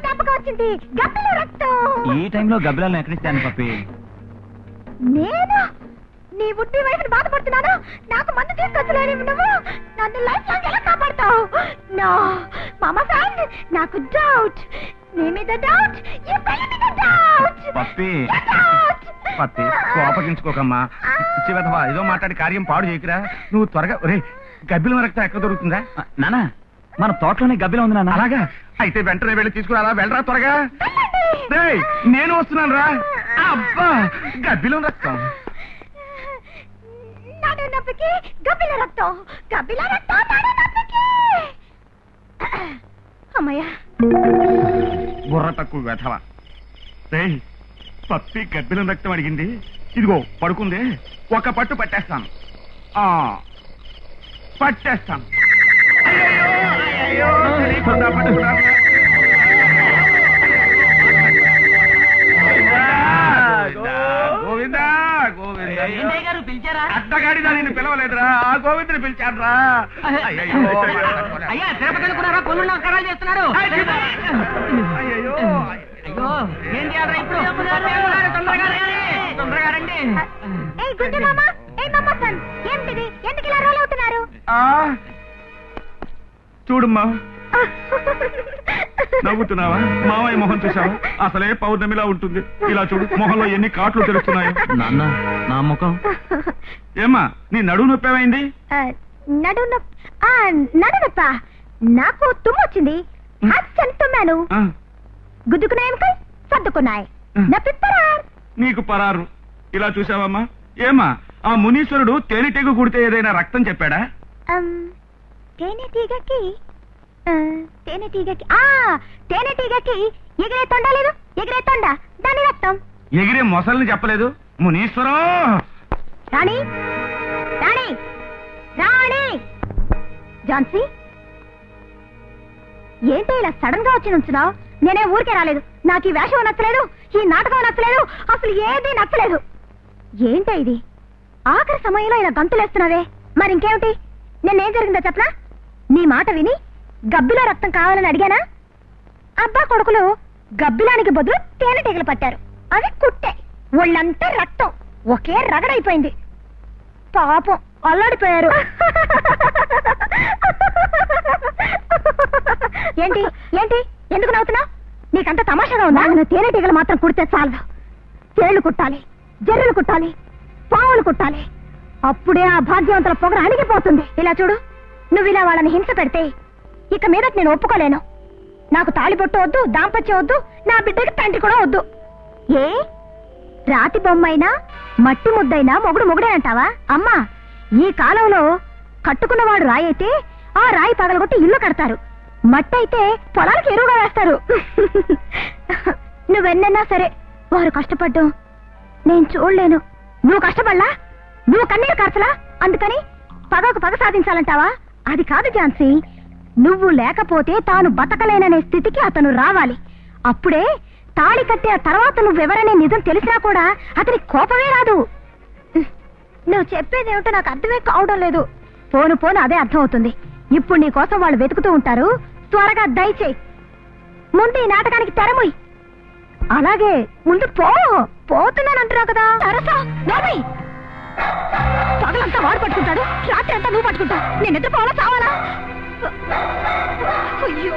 జ్ఞాపకం వచ్చింది. గబ్బిల రక్తం. ఈ టైంలో గబ్బిలాలను ఎక్కడిస్తాను పప్పి? నేను నీ బుద్ధి వైపుని బాధపడుతున్నాను. నాకు మందు తీసుకొచ్చలేని నువ్వు నన్ను లైఫ్ లాంగ్ ఎలా కాపాడుతావు? నో మామా ఫ్రెండ్, నాకు డౌట్. నీ మీద డౌట్, ఈ పెళ్లి మీద డౌట్. పప్పి పప్పి కోపగించుకోకమ్మా. పిచ్చి వెధవా, ఏదో మాట్లాడి కార్యం పాడు చేయకురా. నువ్వు త్వరగా ఒరే గబ్బిలం రక్తం ఎక్కడ దొరుకుతుందా? నానా మన తోటలోనే గబ్బిలం ఉంది నాన్న. అలాగా అయితే వెంటనే వెళ్ళి తీసుకురా. వెళ్ళరా త్వరగా. రేయ్, నేను వస్తున్నాను రా. అబ్బా గబ్బిలం రక్తం. నడు నొప్పికి గబ్బిల రక్తం. గబ్బిల రక్తం నడు నొప్పికి. అమ్మయ్యా. బుర్ర తక్కువ వెధవా. రేయ్, పప్పి గబ్బిలం రక్తం అడిగింది. ఇదిగో పడుకుంది. ఒక పట్టు పట్టేస్తాను. పట్టేస్తాను. అయ్యయ్యో, తెలియకుండా పట్టుకున్నా. గోవిందా గోవిందా. ఏంటయ్య గారు పిలిచారా? అడ్డగాడిదా నిన్ను పిలవలేదురా. ఆ గోవిందుని పిలిచాడ్రా. అయ్యయ్యో. అయ్యా తిరుపతి అనుకున్నారా? పొన్ను నమస్కారాలు చేస్తున్నారు. అయ్యయ్యో. అయ్యో ఏం చేయాలరా ఇప్పుడు? తొందరగా రండి. ఏయ్ గుడ్డి మామ, ఏయ్ మామ సన్, ఏంటిది? ఎందుకు ఇలా రోల్ అవుతున్నారు? చూడమ్మా, నవ్వుతున్నావా? మావయ్య మొహం చూసావా? అసలే పౌర్ణమిలా ఉంటుంది. ఇలా చూడు, మొహంలో ఎన్ని కాట్లు తెలుస్తున్నాయో. నాన్న నా ముఖం. ఏమ్మా, నీ నడువు నొప్పేమైంది? నడు నొప్ప. నాకు తుమ్ము వచ్చింది. అచ్చని తుమ్మాను. గుద్దుకున్నాయి ఎముకలు సర్దుకున్నాయి. నొప్పిస్తారా? నీకు పరారు. ఇలా చూసావమ్మా? ఏమ్మా, ఆ మునీశ్వరుడు తేనెటీగ కుడితే ఏదైనా రక్తం చెప్పాడా? తేనెటీగకి తేనెటీగకి ఎగిరే తొండ లేదు. ఎగిరే తొండ, దాని రక్తం. ఎగిరే మొసల్ని చెప్పలేదు మునీశ్వరం. రాణి రాణి రాణి. ఝాన్సీ, ఏంటి ఇలా సడన్ గా వచ్చి నుంచున్నావు? నేనే ఊరికే రాలేదు. నాకు ఈ వేషం నచ్చలేదు, ఈ నాటకం నచ్చలేదు, అసలు ఏది నచ్చలేదు. ఏంటో ఇది? ఆఖరి సమయంలో ఇలా గంతులేస్తున్నావే. మరి ఇంకేమిటి? నేనేం జరిగిందో చెప్పనా? నీ మాట విని గబ్బిలో రక్తం కావాలని అడిగానా? అబ్బా కొడుకులు గబ్బిలానికి బదులు తేనెటీగలు పట్టారు. అవి కుట్టే. ఒళ్ళంతా రక్తం. ఒకే రగడైపోయింది. పాపం అల్లాడిపోయారు. ఏంటి ఏంటి ఎందుకు నవ్వుతున్నావు? నీకంత తమాషాగా ఉందా? తేనెటీగలు మాత్రం కుడితే చాలు. తేళ్లు కుట్టాలి, జర్రెలు కుట్టాలి, పావులు కుట్టాలి. అప్పుడే ఆ భాగ్యవంతుల పొగర అణిగిపోతుంది. ఇలా చూడు, నువ్వు ఇలా వాళ్ళని హింస పెడితే ఇక మీద నేను ఒప్పుకోలేను. నాకు తాళిబొట్టు వద్దు, దాంపత్యం వద్దు, నా బిడ్డకి తండ్రి కూడా వద్దు. ఏ రాతి బొమ్మైనా మట్టి ముద్దైనా మొగుడే అంటావా? అమ్మా, ఈ కాలంలో కట్టుకున్నవాడు రాయి అయితే ఆ రాయి పగలగొట్టి ఇల్లు కడతారు. మట్టి అయితే పొలాలకు ఎరువుగా వేస్తారు. నువ్వెన్నన్నా సరే వారు కష్టపడ్డం నేను చూడలేను. నువ్వు కష్టపడలా, నువ్వు కన్నీరు కార్చలా, అందుకని పగకు పగ సాధించాలంటావా? అది కాదు ఝాన్సీ. నువ్వు లేకపోతే తాను బతకలేననే స్థితికి అతను రావాలి. అప్పుడే తాళి కట్టిన తర్వాత నువ్వెవరనే నిజం తెలిసినా కూడా అతని కోపమే రాదు. నువ్వు చెప్పేదేమిటో నాకు అర్థమే కావడం లేదు. పోను అదే అర్థం అవుతుంది. ఇప్పుడు నీ కోసం వాళ్ళు వెతుకుతూ ఉంటారు. త్వరగా దయచేయి. ముందు ఈ నాటకానికి తెరముయ్. అలాగే ముందు పోతున్నానంటున్నావు కదా. పగలంతా వాడు పట్టుకుంటాడు, రాత్రి అంతా నువ్వు పట్టుకుంటావు. నేను నిద్రపోవాలా చావాలా? అయ్యో,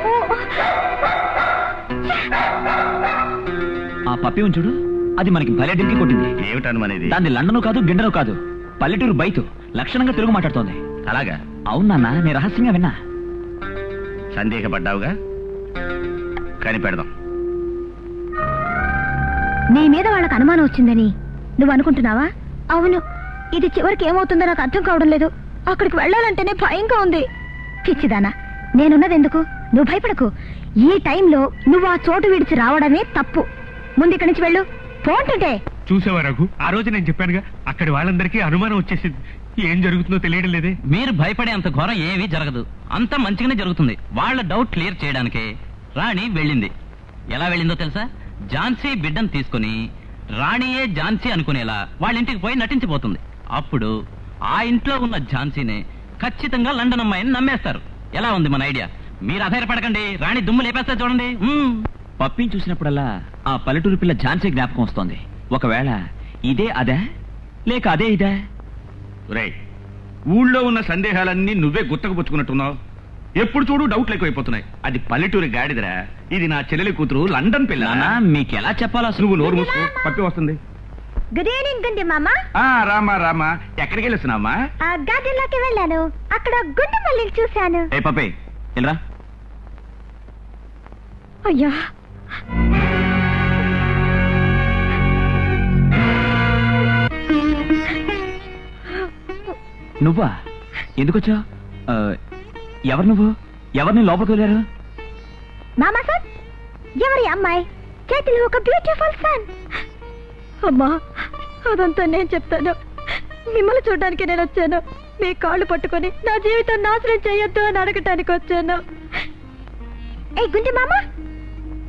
ఆ పప్పి ఉంచుడు, అది మనకి భలే డింకి కొట్టింది. ఏమిటను అనేది? దాన్ని లండను కాదు, గిండను కాదు, పల్లెటూరు బయట లక్షణంగా తెలుగు మాట్లాడుతోంది. అలాగా? అవునన్నా, నేను రహస్యంగా విన్నా. సందేహపడ్డావుగా, కనిపెడదాం. నీ మీద వాళ్ళకి అనుమానం వచ్చిందని నువ్వు అనుకుంటున్నావా? అవును. ఇది చివరికి ఏమవుతుందో నాకు అర్థం కావడం లేదు. అక్కడికి వెళ్ళాలంటేనే భయంగా ఉంది. పిచ్చిదానా, నేనున్నది ఎందుకు? నువ్వు భయపడకు. ఈ టైంలో నువ్వు ఆ చోటు విడిచి రావడమే తప్పు. ముందు ఇక్కడి నుంచి వెళ్ళు. పోంటుంటే చూసావా రఘు, ఆ రోజు నేను చెప్పానుగా, అక్కడి వాళ్ళందరికీ అనుమానం వచ్చేసింది. ఏం జరుగుతుందో తెలియడం లేదే. మీరు భయపడే అంత ఘోరం ఏమీ జరగదు. అంత మంచిగానే జరుగుతుంది. వాళ్ళ డౌట్ క్లియర్ చేయడానికే రాణి వెళ్ళింది. ఎలా వెళ్ళిందో తెలుసా? ఝాన్సీ బిడ్డను తీసుకుని రాణియే ఝాన్సీ అనుకునేలా వాళ్ళ ఇంటికి పోయి నటించిపోతుంది. అప్పుడు ఆ ఇంట్లో ఉన్న ఝాన్సీనే ఖచ్చితంగా లండన్ అమ్మాయిని నమ్మేస్తారు. ఎలా ఉంది మన ఐడియా? మీరు అధైర్యపడకండి, రాణి దుమ్ము లేపేస్తా చూడండి. పప్పిని చూసినప్పుడల్లా ఆ పల్లెటూరు పిల్ల ఝాన్సీ జ్ఞాపకం వస్తోంది. ఒకవేళ ఇదే అదే లేక అదే ఇదే? రేయ్, ఊళ్ళో ఉన్న సందేహాలన్నీ నువ్వే గుత్తకుపుచ్చుకున్నట్టున్నావు. ఎప్పుడు చూడు డౌట్లు ఎక్కువైపోతున్నాయి. అది పల్లెటూరి గాడిదరా, ఇది నా చెల్లెలి కూతురు లండన్ పిల్ల. మీకు ఎలా చెప్పాలో నువ్వు నోరు మూసుకో, పప్పి వస్తుంది. గుడ్ ఈవినింగ్ గుండి మామ. రామా రామా, ఎక్కడికి వెళ్ళొస్తున్నావమ్మా? గార్డెన్ లోకి వెళ్ళాను, అక్కడ గుండు మల్లిని చూశాను. ఏ పప్పి వెళ్ళరా. అయ్యా, నువ్వా? ఎందుకొచ్చా? ఎవరు నువ్వు? ఎవరిని లోపలికి వెళ్ళారు? మామా సార్, ఎవరి అమ్మాయి? చేతిలో ఒక బ్యూటిఫుల్ సన్. అమ్మా, అదంతా నేను చెప్తాను. మిమ్మల్ని చూడడానికి నేను వచ్చాను. మీ కాళ్ళు పట్టుకొని నా జీవితం నాశనం చేయొద్దు అని అడగటానికి వచ్చాను. ఏ గుండి మామ,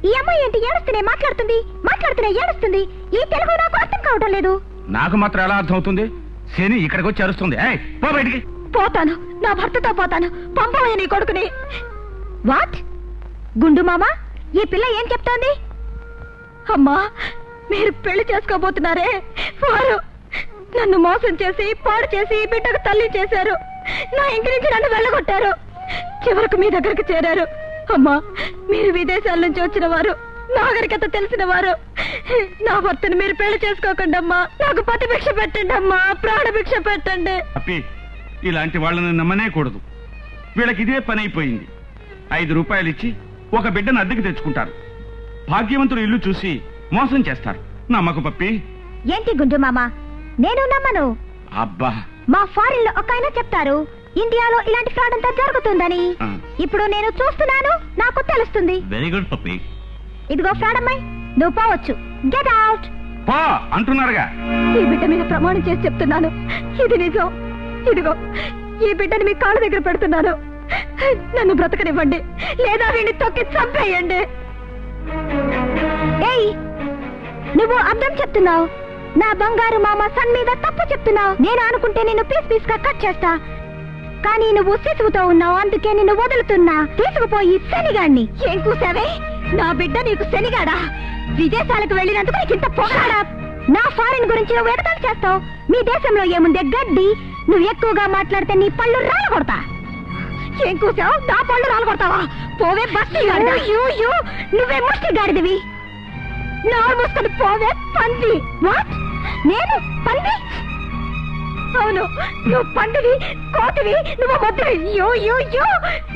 ఈ అమ్మాయి ఏంటి ఏడుస్తూనే మాట్లాడుతూనే ఏడుస్తుంది. ఈ తెలుగు నాకు అర్థం కావడం లేదు. నాకు మాత్రం ఎలా అర్థం అవుతుంది? శని ఇక్కడికి వచ్చి అరుస్తుంది. పో బయటికి. పోతాను, నా భర్తతో పోతాను. పంపవయ్య నీ కొడుకుని. వాట్? గుండు మామ, ఈ పిల్ల ఏం చెప్తోంది? అమ్మా, మీరు పెళ్లి చేసుకోబోతున్నారే, వారు నన్ను మోసం చేసి పాడు చేసి బిడ్డకు తల్లి చేశారు. నా ఇంటి నుంచి నన్ను వెళ్ళగొట్టారు. చివరకు మీ దగ్గరకు చేరారు. అమ్మా, మీరు విదేశాల నుంచి వచ్చిన వారు, నాగరికత తెలిసిన వారు. నా భర్తను మీరు పెళ్లి చేసుకోకండి అమ్మా. నాకు పతి భిక్ష పెట్టండి అమ్మా, ప్రాణ భిక్ష పెట్టండి. అప్పి, ఇలాంటి వాళ్ళని నమ్మనే కూడదు. వీళ్ళకి ఇదే పని అయిపోయింది. 5 రూపాయలు ఇచ్చి ఒక బిడ్డను అద్దెకి తెచ్చుకుంటారు. భాగ్యవంతుడు ఇల్లు చూసి మోసం చేస్తారు. నమ్మకు పప్పి. ఏంటి గుండు మామ, నేను నమ్మను. అబ్బా, మా ఫారిన్ లో ఒక ఆయన చెప్తారు, ఇండియాలో ఇలాంటి ఫ్రాడ్ అంతా జరుగుతుందని. ఇప్పుడు నేను చూస్తున్నాను, నాకు తెలుస్తుంది. వెరీ గుడ్ పప్పి. ఇదిగో ఫ్రాడ్ అమ్మాయి, నువ్వు పోవచ్చు. Get out. పో అంటున్నారుగా. ఈ బిడ్డ మీద ప్రమాణం చేసి చెప్తున్నాను, ఇది నిజం. ఇదిగో ఈ బిడ్డని మీ కాళ్ళ దగ్గర పెడుతున్నాను. నన్ను బ్రతకనివ్వండి, లేదా వీడిని తొక్కి చంపేయండి. ఏయ్, నువ్వు అర్థం చెప్తున్నావు. నా బంగారు మామ సన్ మీద తప్పు చెప్తున్నావు. నేను అనుకుంటే నిన్ను పీస్ గా కట్ చేస్తా, కానీ నువ్వు శిశువుతో ఉన్నావు, అందుకే నిన్ను వదులుతున్నా. తీసుకుపోయి శనిగాడిని. ఏం కూసావే? నా బిడ్డ నీకు శనిగాడా? విదేశాలకు వెళ్ళినందుకు నీకు ఇంత పొగడా? నా ఫారిన్ గురించి నువ్వు ఎగతాళి చేస్తావు. మీ దేశంలో ఏముందే గడ్డి. నువ్వు ఎక్కువగా మాట్లాడితే నీ పళ్ళు రాలగొడతా. ఏం కూసావు? నా పళ్ళు రాలగొడతావా? పోవే బస్తి గాడిద. నువ్వే ముష్టి గాడిదివి. నోరు మూసుకొని పోవే పంది. వాట్? నేను పంది? అవును, నువ్వు పందివి, కోతివి, నువ్వు మొద్దువి.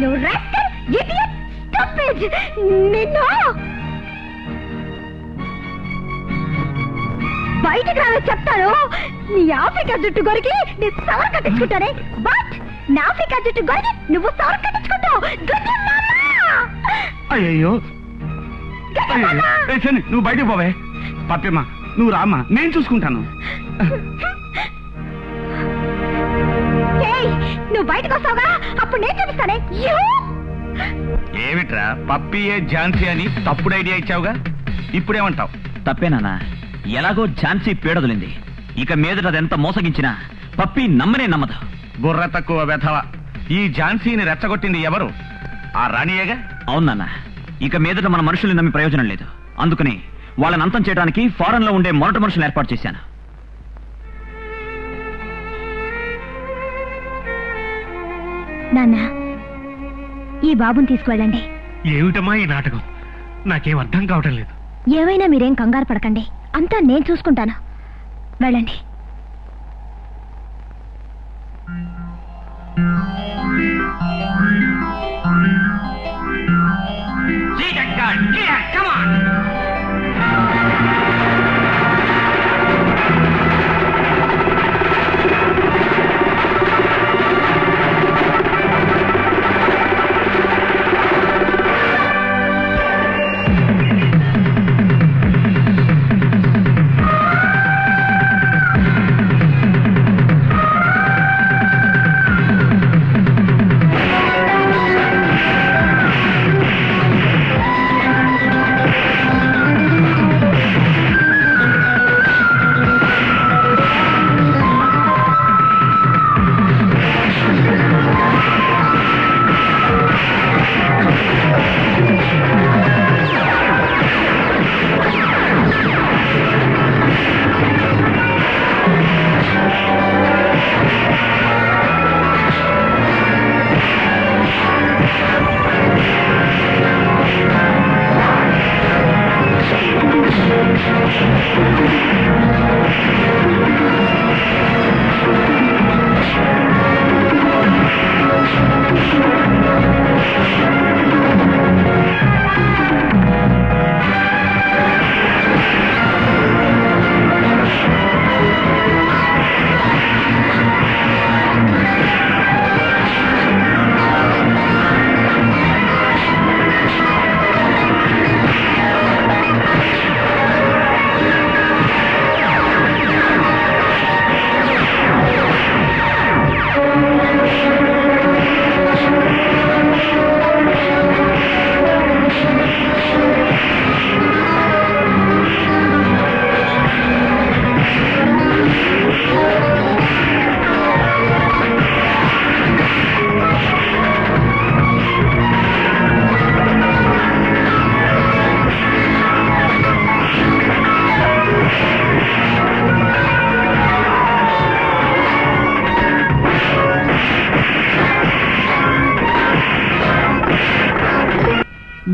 నువ్వు రాస్కల్, ఇడియట్, స్టూపిడ్. నిన్ను బయటికి రావే చెప్తాను. నీ ఆఫ్రికా జుట్టు గొరికి నీ సవర్ కట్టించుకుంటానే. బట్ నా ఆఫ్రికా జుట్టు గొరికి నువ్వు సవర్ కట్టించుకుంటావు. అయ్యో, నువ్వు బయటకు పోవే. పప్పమ్మ, నువ్వు రామ్మా, నేను చూసుకుంటాను. నువ్వు బయటకు వస్తావుగా, అప్పుడు నేను చూపిస్తానే. ఏమిట్రా, పప్పియే ఝాన్సీ అని తప్పుడు ఐడియా ఇచ్చావుగా, ఇప్పుడేమంటావు? తప్పేనా? ఎలాగో ఝాన్సీ పీడదలింది. ఇక మీదట అదెంత మోసగించినా పప్పి నమ్మనే నమ్మదు. బుర్ర తక్కువ వెధవ. ఈ ఝాన్సీని రెచ్చగొట్టింది ఎవరు? ఆ రాణియేగా. అవునన్నా, ఇక మీదట మన మనుషుల్ని నమ్మి ప్రయోజనం లేదు. అందుకని వాళ్ళని అంతం చేయడానికి ఫారెన్ లో ఉండే మొరటి మనుషులు ఏర్పాటు చేశాను. నాన్న, ఈ బాబుని తీసుకువెళ్ళండి. ఏమిటమ్మా ఈ నాటకం? నాకేం అర్థం కావటం లేదు. ఏమైనా మీరేం కంగారు పడకండి, అంతా నేను చూసుకుంటాను. వెళ్ళండి.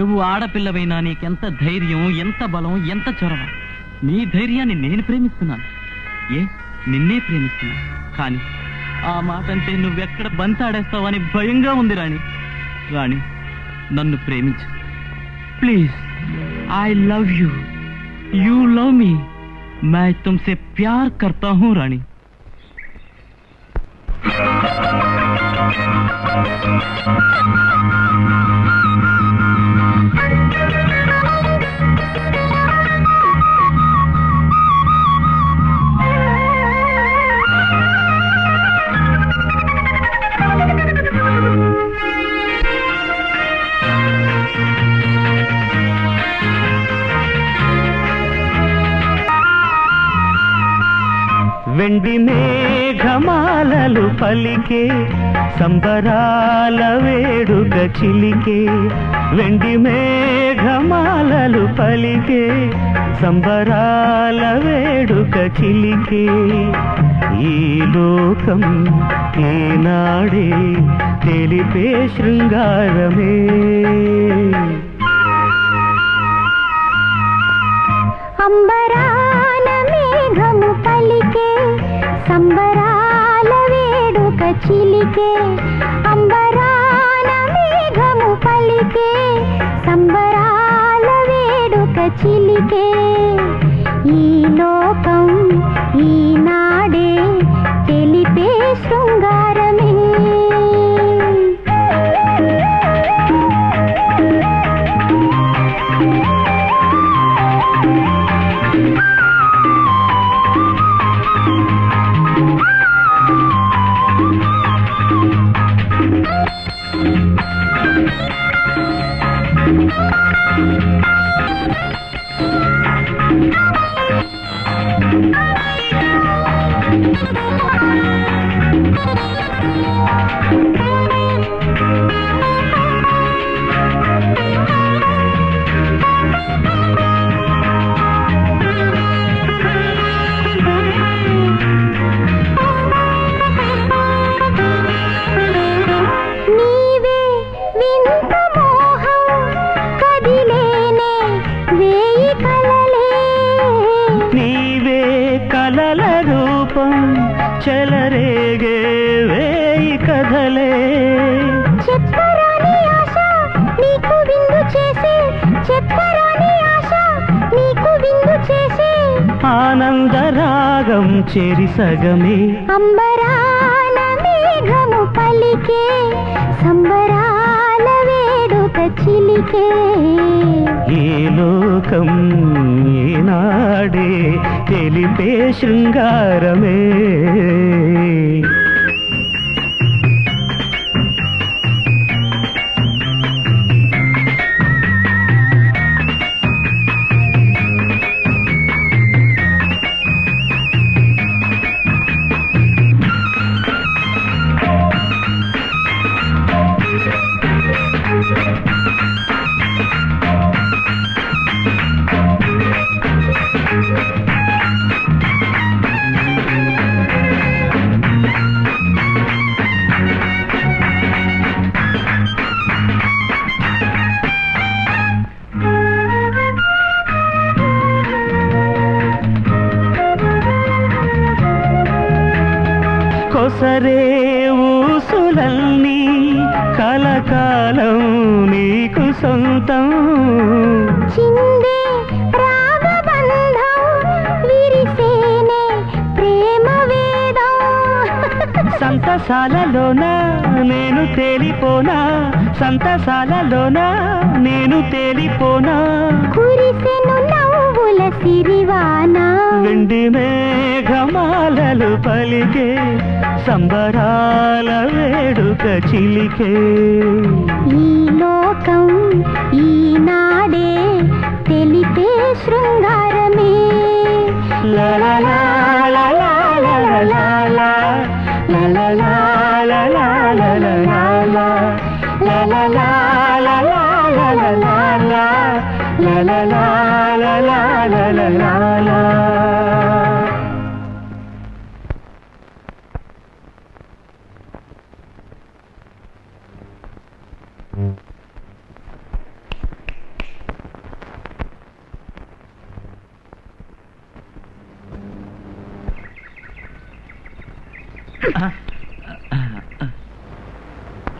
నువ్వు ఆడపిల్లవైనా నీకెంత ధైర్యం, ఎంత బలం, ఎంత చొరవ. నీ ధైర్యాన్ని నేను ప్రేమిస్తున్నాను. నిన్నే ప్రేమిస్తున్నా. కానీ ఆ మాట అంటే నువ్వెక్కడ బంతాడేస్తావని భయంగా ఉంది రాణి. రాణి, నన్ను ప్రేమించు please. I love you, you love మీ. मैं तुमसे प्यार करता हूँ रानी. వెండి మేఘమాలలు పలికే సంబరాల వేడుక చిలికే. వెండి మేఘమాలలు పలికే సంబరాల వేడుక చిలికే. ఈ లోకం ఈనాడే తెలిపే శృంగారమే. అంబరాన మేఘము పలికే సంబరాల వేడుక చిలికే. అంబరాన మేఘము పలికే సంబరాల వేడుక చిలికే. ఈ లోకం ఈనాడే తెలిపే శృంగారమే. చెలరేగే వేయి కథలే. చెప్పరాని ఆశ నీకు విందు చేసే, చెప్పరాని ఆశ నీకు విందు చేసే. ఆనందరాగం చెరి సగమే. అంబరాన మేఘము పలికే సంబరాల వేడుక చిలికే. ఈ లోకం ఈనాడే తెలిపే శృంగారమే. కొసరే ఊసులన్నీ కలకాలం నీకు సొంతం. చిందే రాగబంధం విరిసేనే ప్రేమ వేదం. సంతసాలలోన నేను తేలిపోనా, సంతసాలలోన నేను తేలిపోనా. కురిసెను నవ్వుల సిరివానా. వెండి మేఘమాలలు పలికే సంబరాల వేడుక చిలికే. ఈ లోకం ఈనాడే తెలిపే శృంగారమే. లలలా లలలా లలలా లలలా లలలా లలలా లలలా లలలా లలలా లలలా.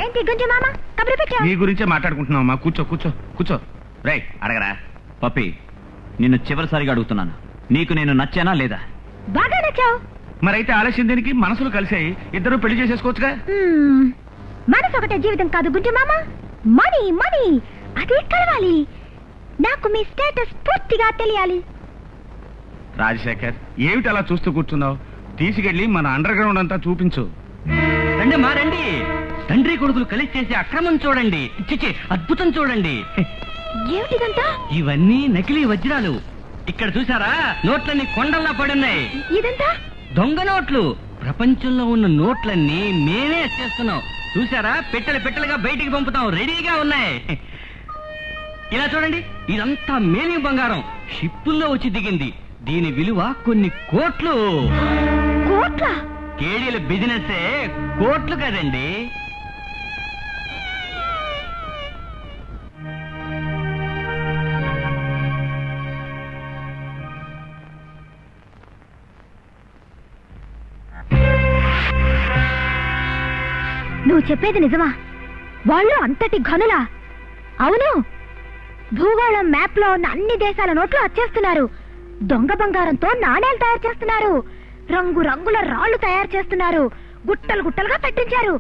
ఏంటి గుంజు మామ కబురు పెట్టావు? నీ గురించే మాట్లాడుకుంటున్నావమ్మా. కూర్చో కూర్చో కూర్చో. రేయ్ అడగరా. పప్పి, నిన్ను చివరిసారిగా అడుగుతున్నాను, నీకు నేను నచ్చానా లేదా? బాగా నచ్చావు. మరైతే ఆలస్యం దేనికి? మనసులు కలిసాయి, ఇద్దరు పెళ్లి చేసేసుకోవచ్చుగా. మనసు ఒకటే జీవితం కాదు గుంజు మామ. మనీ మనీ అది కలవాలి. నాకు మీ స్టేటస్ పూర్తిగా తెలియాలి. రాజశేఖర్, ఏమిటి అలా చూస్తూ కూర్చున్నావు? తీసుకెళ్లి మన అండర్ గ్రౌండ్ అంతా చూపించు. రండి మా రండి. తండ్రి కొడుకులు కలిసి చేసే అక్రమం చూడండి. చిచి అద్భుతం చూడండి. ఏమిటిదంతా? ఇవన్నీ నకిలీ వజ్రాలు. ఇక్కడ చూసారా, నోట్లన్నీ కొండల్లా పడున్నాయి. ఇదంతా దొంగ నోట్లు. ప్రపంచంలో ఉన్న నోట్లన్నీ మేమే చేస్తున్నాం. చూసారా, పెట్టెలు పెట్టెలుగా బయటికి పంపుతాం, రెడీగా ఉన్నాయి. ఇలా చూడండి, ఇదంతా మేమే బంగారం. షిప్పుల్లో వచ్చి దిగింది. దీని విలువ కొన్ని కోట్లు. కోట్ల? కేడీల బిజినెస్ కోట్లు కదండి. నువ్వు చెప్పేది నిజమా? వాళ్ళు అంతటి ఘనులా? అవును, భూగోళం మ్యాప్ లో ఉన్న అన్ని దేశాల నోట్లు వచ్చేస్తున్నారు. దొంగ బంగారంతో నాణేలు తయారు చేస్తున్నారు. రంగు రంగుల రాళ్లు తయారు చేస్తున్నారు. గుట్టలు గుట్టలుగా పెట్టించారు.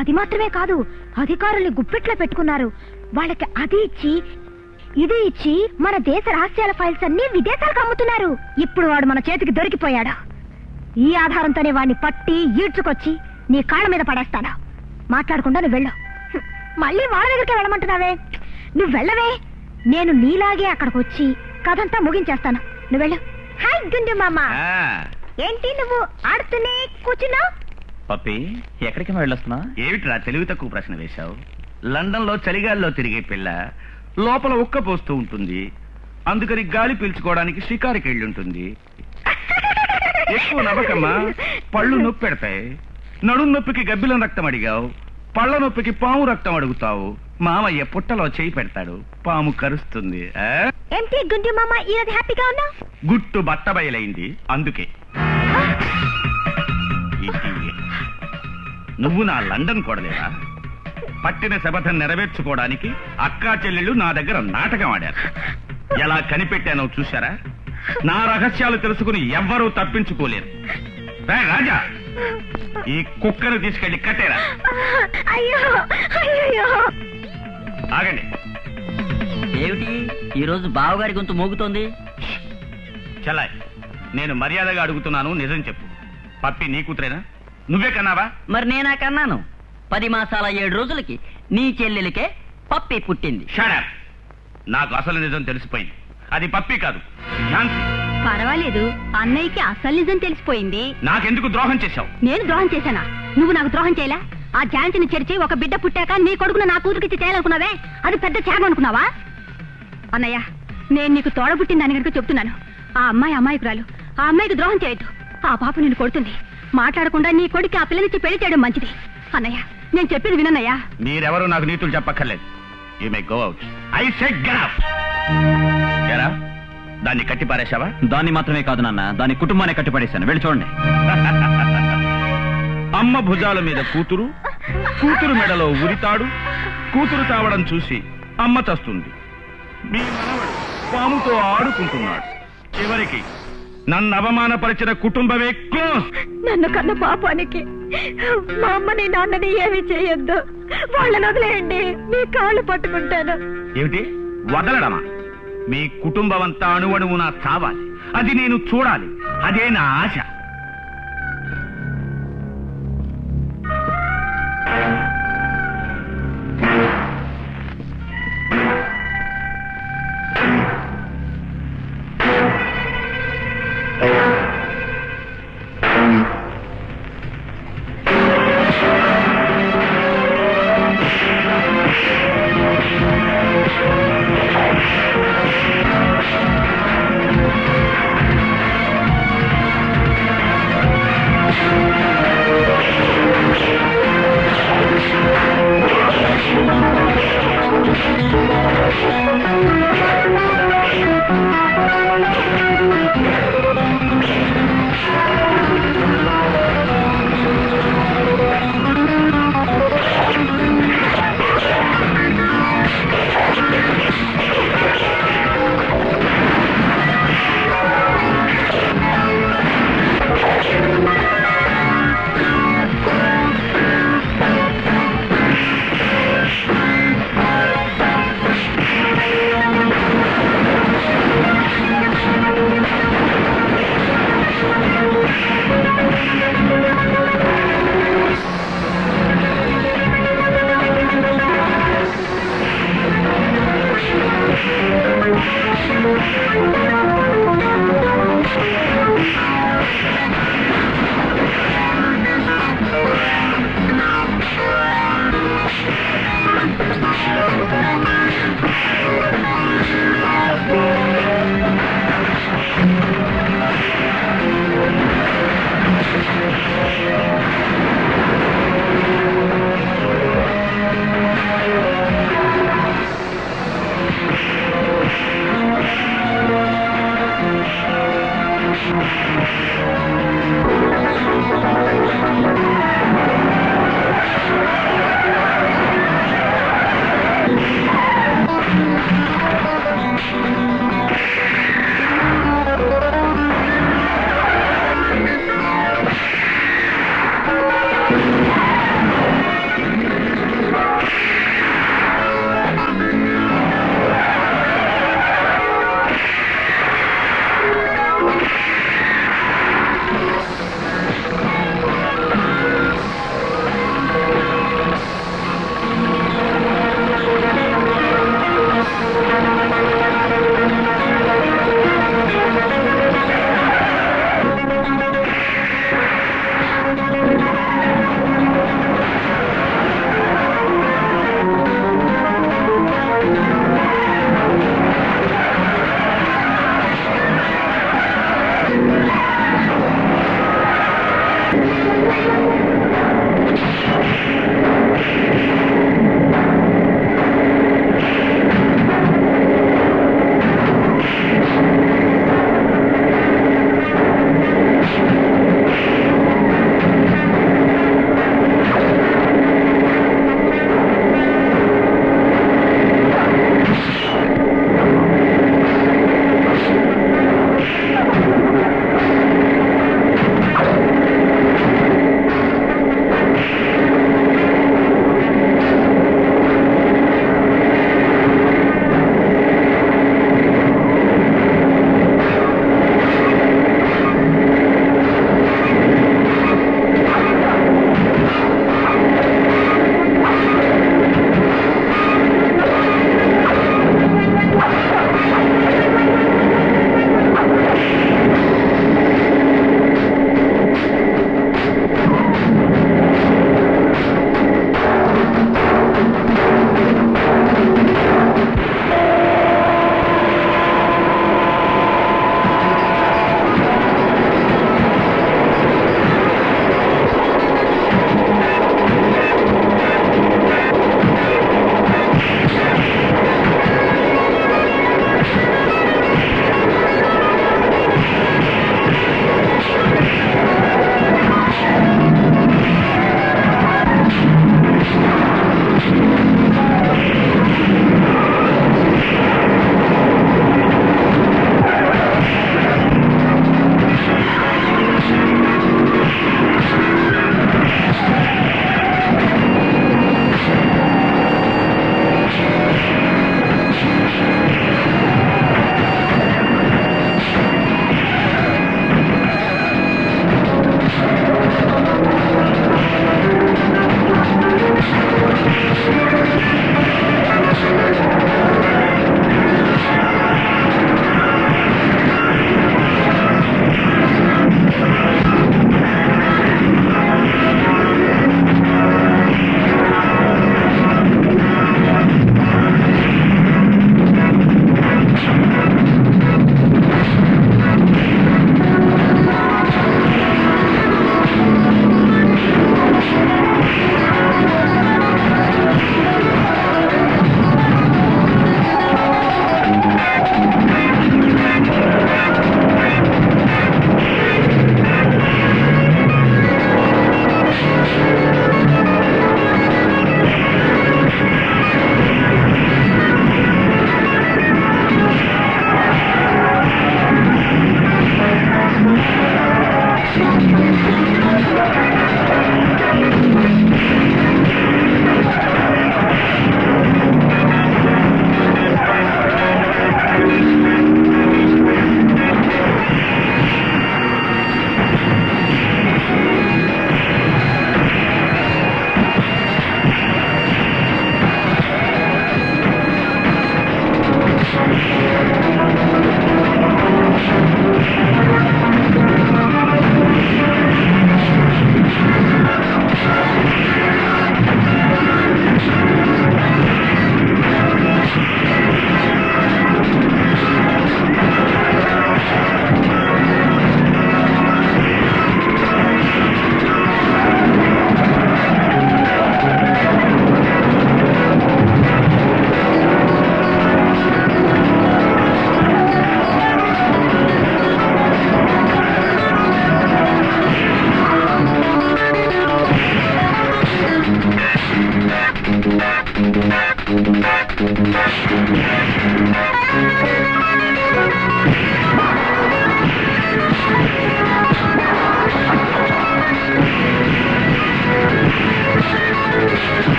అది మాత్రమే కాదు, అధికారుల్ని గుప్పిట్లో పెట్టుకున్నారు. వాళ్ళకి అది ఇచ్చి ఇది ఇచ్చి మన దేశ రహస్యాల ఫైల్స్ అన్ని విదేశాలకు అమ్ముతున్నారు. ఇప్పుడు వాడు మన చేతికి దొరికిపోయాడు. ఈ ఆధారంతోనే వాడిని పట్టి ఈడ్చుకొచ్చి నీ కాళ్ళ మీద పడేస్తాను. మాట్లాడకుండా నువ్వు వెళ్ళు. మళ్ళీ వాళ్ళ దగ్గరికి వెళ్ళమంటున్నావే. నువ్వు వెళ్ళవే. నేను నీలాగే అక్కడికి వచ్చి కథంతా ముగించేస్తాను. నువ్వు వెళ్ళు. హాయ్ గుండు మామ. ఏంటి నువ్వు ఆడుతూనే కూర్చున్నావు? పప్పి, ఎక్కడికి వెళ్ళొస్తున్నా? ఏమిట్రా తెలివి తక్కువ ప్రశ్న వేశావు? లండన్ లో చలిగాల్లో తిరిగే పిల్ల లోపల ఉక్క పోస్తూ ఉంటుంది. అందుకని గాలి పీల్చుకోవడానికి షికారుకి వెళ్ళి ఉంటుంది. ఎక్కువ నవ్వకమ్మా, పళ్ళు నొప్పి పెడతాయి. నడుం నొప్పికి గబ్బిలం రక్తం అడిగావు, పళ్ళ నొప్పికి పాము రక్తం అడుగుతావు. మామయ్య పుట్టలో చేయి పెడతాడు, పాము కరుస్తుంది. ఏంటి గుండు మామ ఈరోజు హ్యాపీగా ఉన్నావు? గుట్టు బట్ట బయలైంది అందుకే. నువ్వు నా లండన్ కొడలేవా? పట్టిన శపథం నెరవేర్చుకోవడానికి అక్కా చెల్లెళ్ళు నా దగ్గర నాటకం ఆడారు. ఎలా కనిపెట్టానో చూశారా? నా రహస్యాలు తెలుసుకుని ఎవ్వరూ తప్పించుకోలేరు. రాజా, ఈ కుక్కను తీసుకెళ్లి కట్టేరా. అయ్యో అయ్యో. ఆగండి. ఏమిటి ఈ రోజు బావగారి గొంతు మోగుతోంది? చలాయ్, నేను మర్యాదగా అడుగుతున్నాను, నిజం చెప్పు. పప్పి నీ కూతురేనా? నువ్వే కన్నావా? మరి నేనా కన్నాను. 10 మాసాల 7 రోజులకి నీ చెల్లెలికే పప్పి పుట్టింది. Shut up. నాకు అసలు నిజం తెలిసిపోయింది. అది పప్పి కాదు, ఝాన్సీ. పర్వాలేదు, అన్నయ్యకి అసలు నిజం తెలిసిపోయింది. నాకెందుకు ద్రోహం చేశావు? నేను ద్రోహం చేశానా? నువ్వు నాకు ద్రోహం చేయలే. ఆ ఝాన్సీని చెరిచి ఒక బిడ్డ పుట్టాక నీ కొడుకును నా కూతురికి చేయాలనుకున్నావే, అది పెద్ద త్యాగం అనుకున్నావా? అన్నయ్య, నేను నీకు తోడబుట్టిందని కనుక చెప్తున్నాను. ఆ అమ్మాయి అమాయకురాలు. ఆ అమ్మాయికి ద్రోహం చేయొద్దు. ఆ పాప నిన్ను కొడుతుంది. మాట్లాడకుండా నీ కొడుకు ఆ పిల్లనిచ్చి పెళ్లి చేయడం మంచిది. అన్నయ్య, నేను చెప్పేది వినన్నయ్యా. మీరెవరూ నాకు నీతులు చెప్పక్కర్లేదు. You may go out. I said get out. ఎరా, దాన్ని కట్టి పారేశావా? దాన్ని మాత్రమే కాదు నాన్న, దాని కుటుంబాన్ని కట్టిపడేశాను. వెళ్ళి చూడండి. అమ్మ భుజాల మీద కూతురు, కూతురు మెడలో ఉరితాడు. కూతురు తావడం చూసి అమ్మ చస్తుంది. మీ మనవడు పాముతో ఆడుకుంటున్నాడు. చివరికి నన్ను అవమానపరిచిన కుటుంబమే క్లోజ్. నన్ను కన్న పాపానికి మా అమ్మని నాన్నని ఏమి చేయొద్దు. వాళ్ళని వదిలేయండి, మీ కాళ్ళు పట్టుకుంటాను. ఏమిటి వదలడమా? మీ కుటుంబం అంతా అణువణువునా చావాలి. అది నేను చూడాలి. అదే నా ఆశ.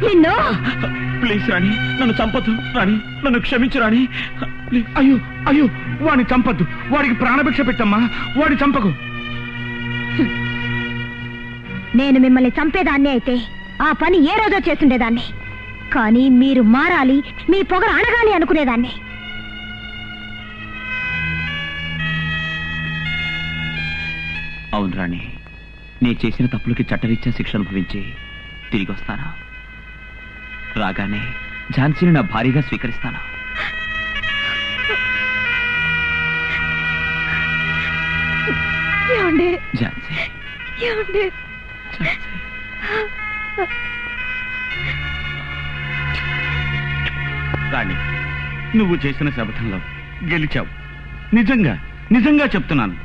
నిన్ను ప్లీజ్ రాణి, నన్ను చంపొద్దు రాణి, నన్ను క్షమించు రాణి. అయ్యో అయ్యో, వాడిని చంపొద్దు, వాడికి ప్రాణభిక్ష పెట్టమ్మా, వాడి చంపకు. నేను మిమ్మల్ని చంపేదాన్ని అయితే ఆ పని ఏ రోజో చేస్తుండేదాన్ని, కానీ మీరు మారాలి, మీ పొగరు అణగాలి అనుకునేదాన్ని. అవును రాణి, నీ చేసిన తప్పులకి చట్టరీత్యా శిక్ష అనుభవించి తిరిగి వస్తాను. రాగానే ఝాన్సీని నా భారీగా స్వీకరిస్తాను. ఝాన్సీ, రాణి, నువ్వు చేసిన శపథంలో గెలిచావు. నిజంగా నిజంగా చెప్తున్నాను,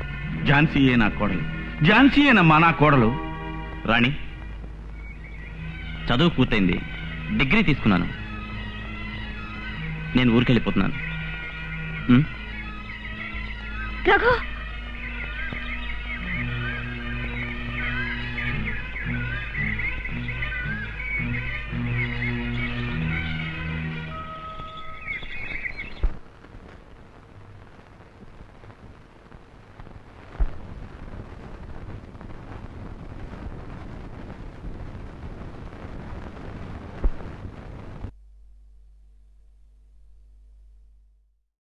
ఝాన్సీయే నా కోడలు, ఝాన్సీయేనమ్మా నా కోడలు. రాణి, చదువు పూర్తయింది, డిగ్రీ తీసుకున్నాను, నేను ఊరికెళ్ళిపోతున్నాను. రఘు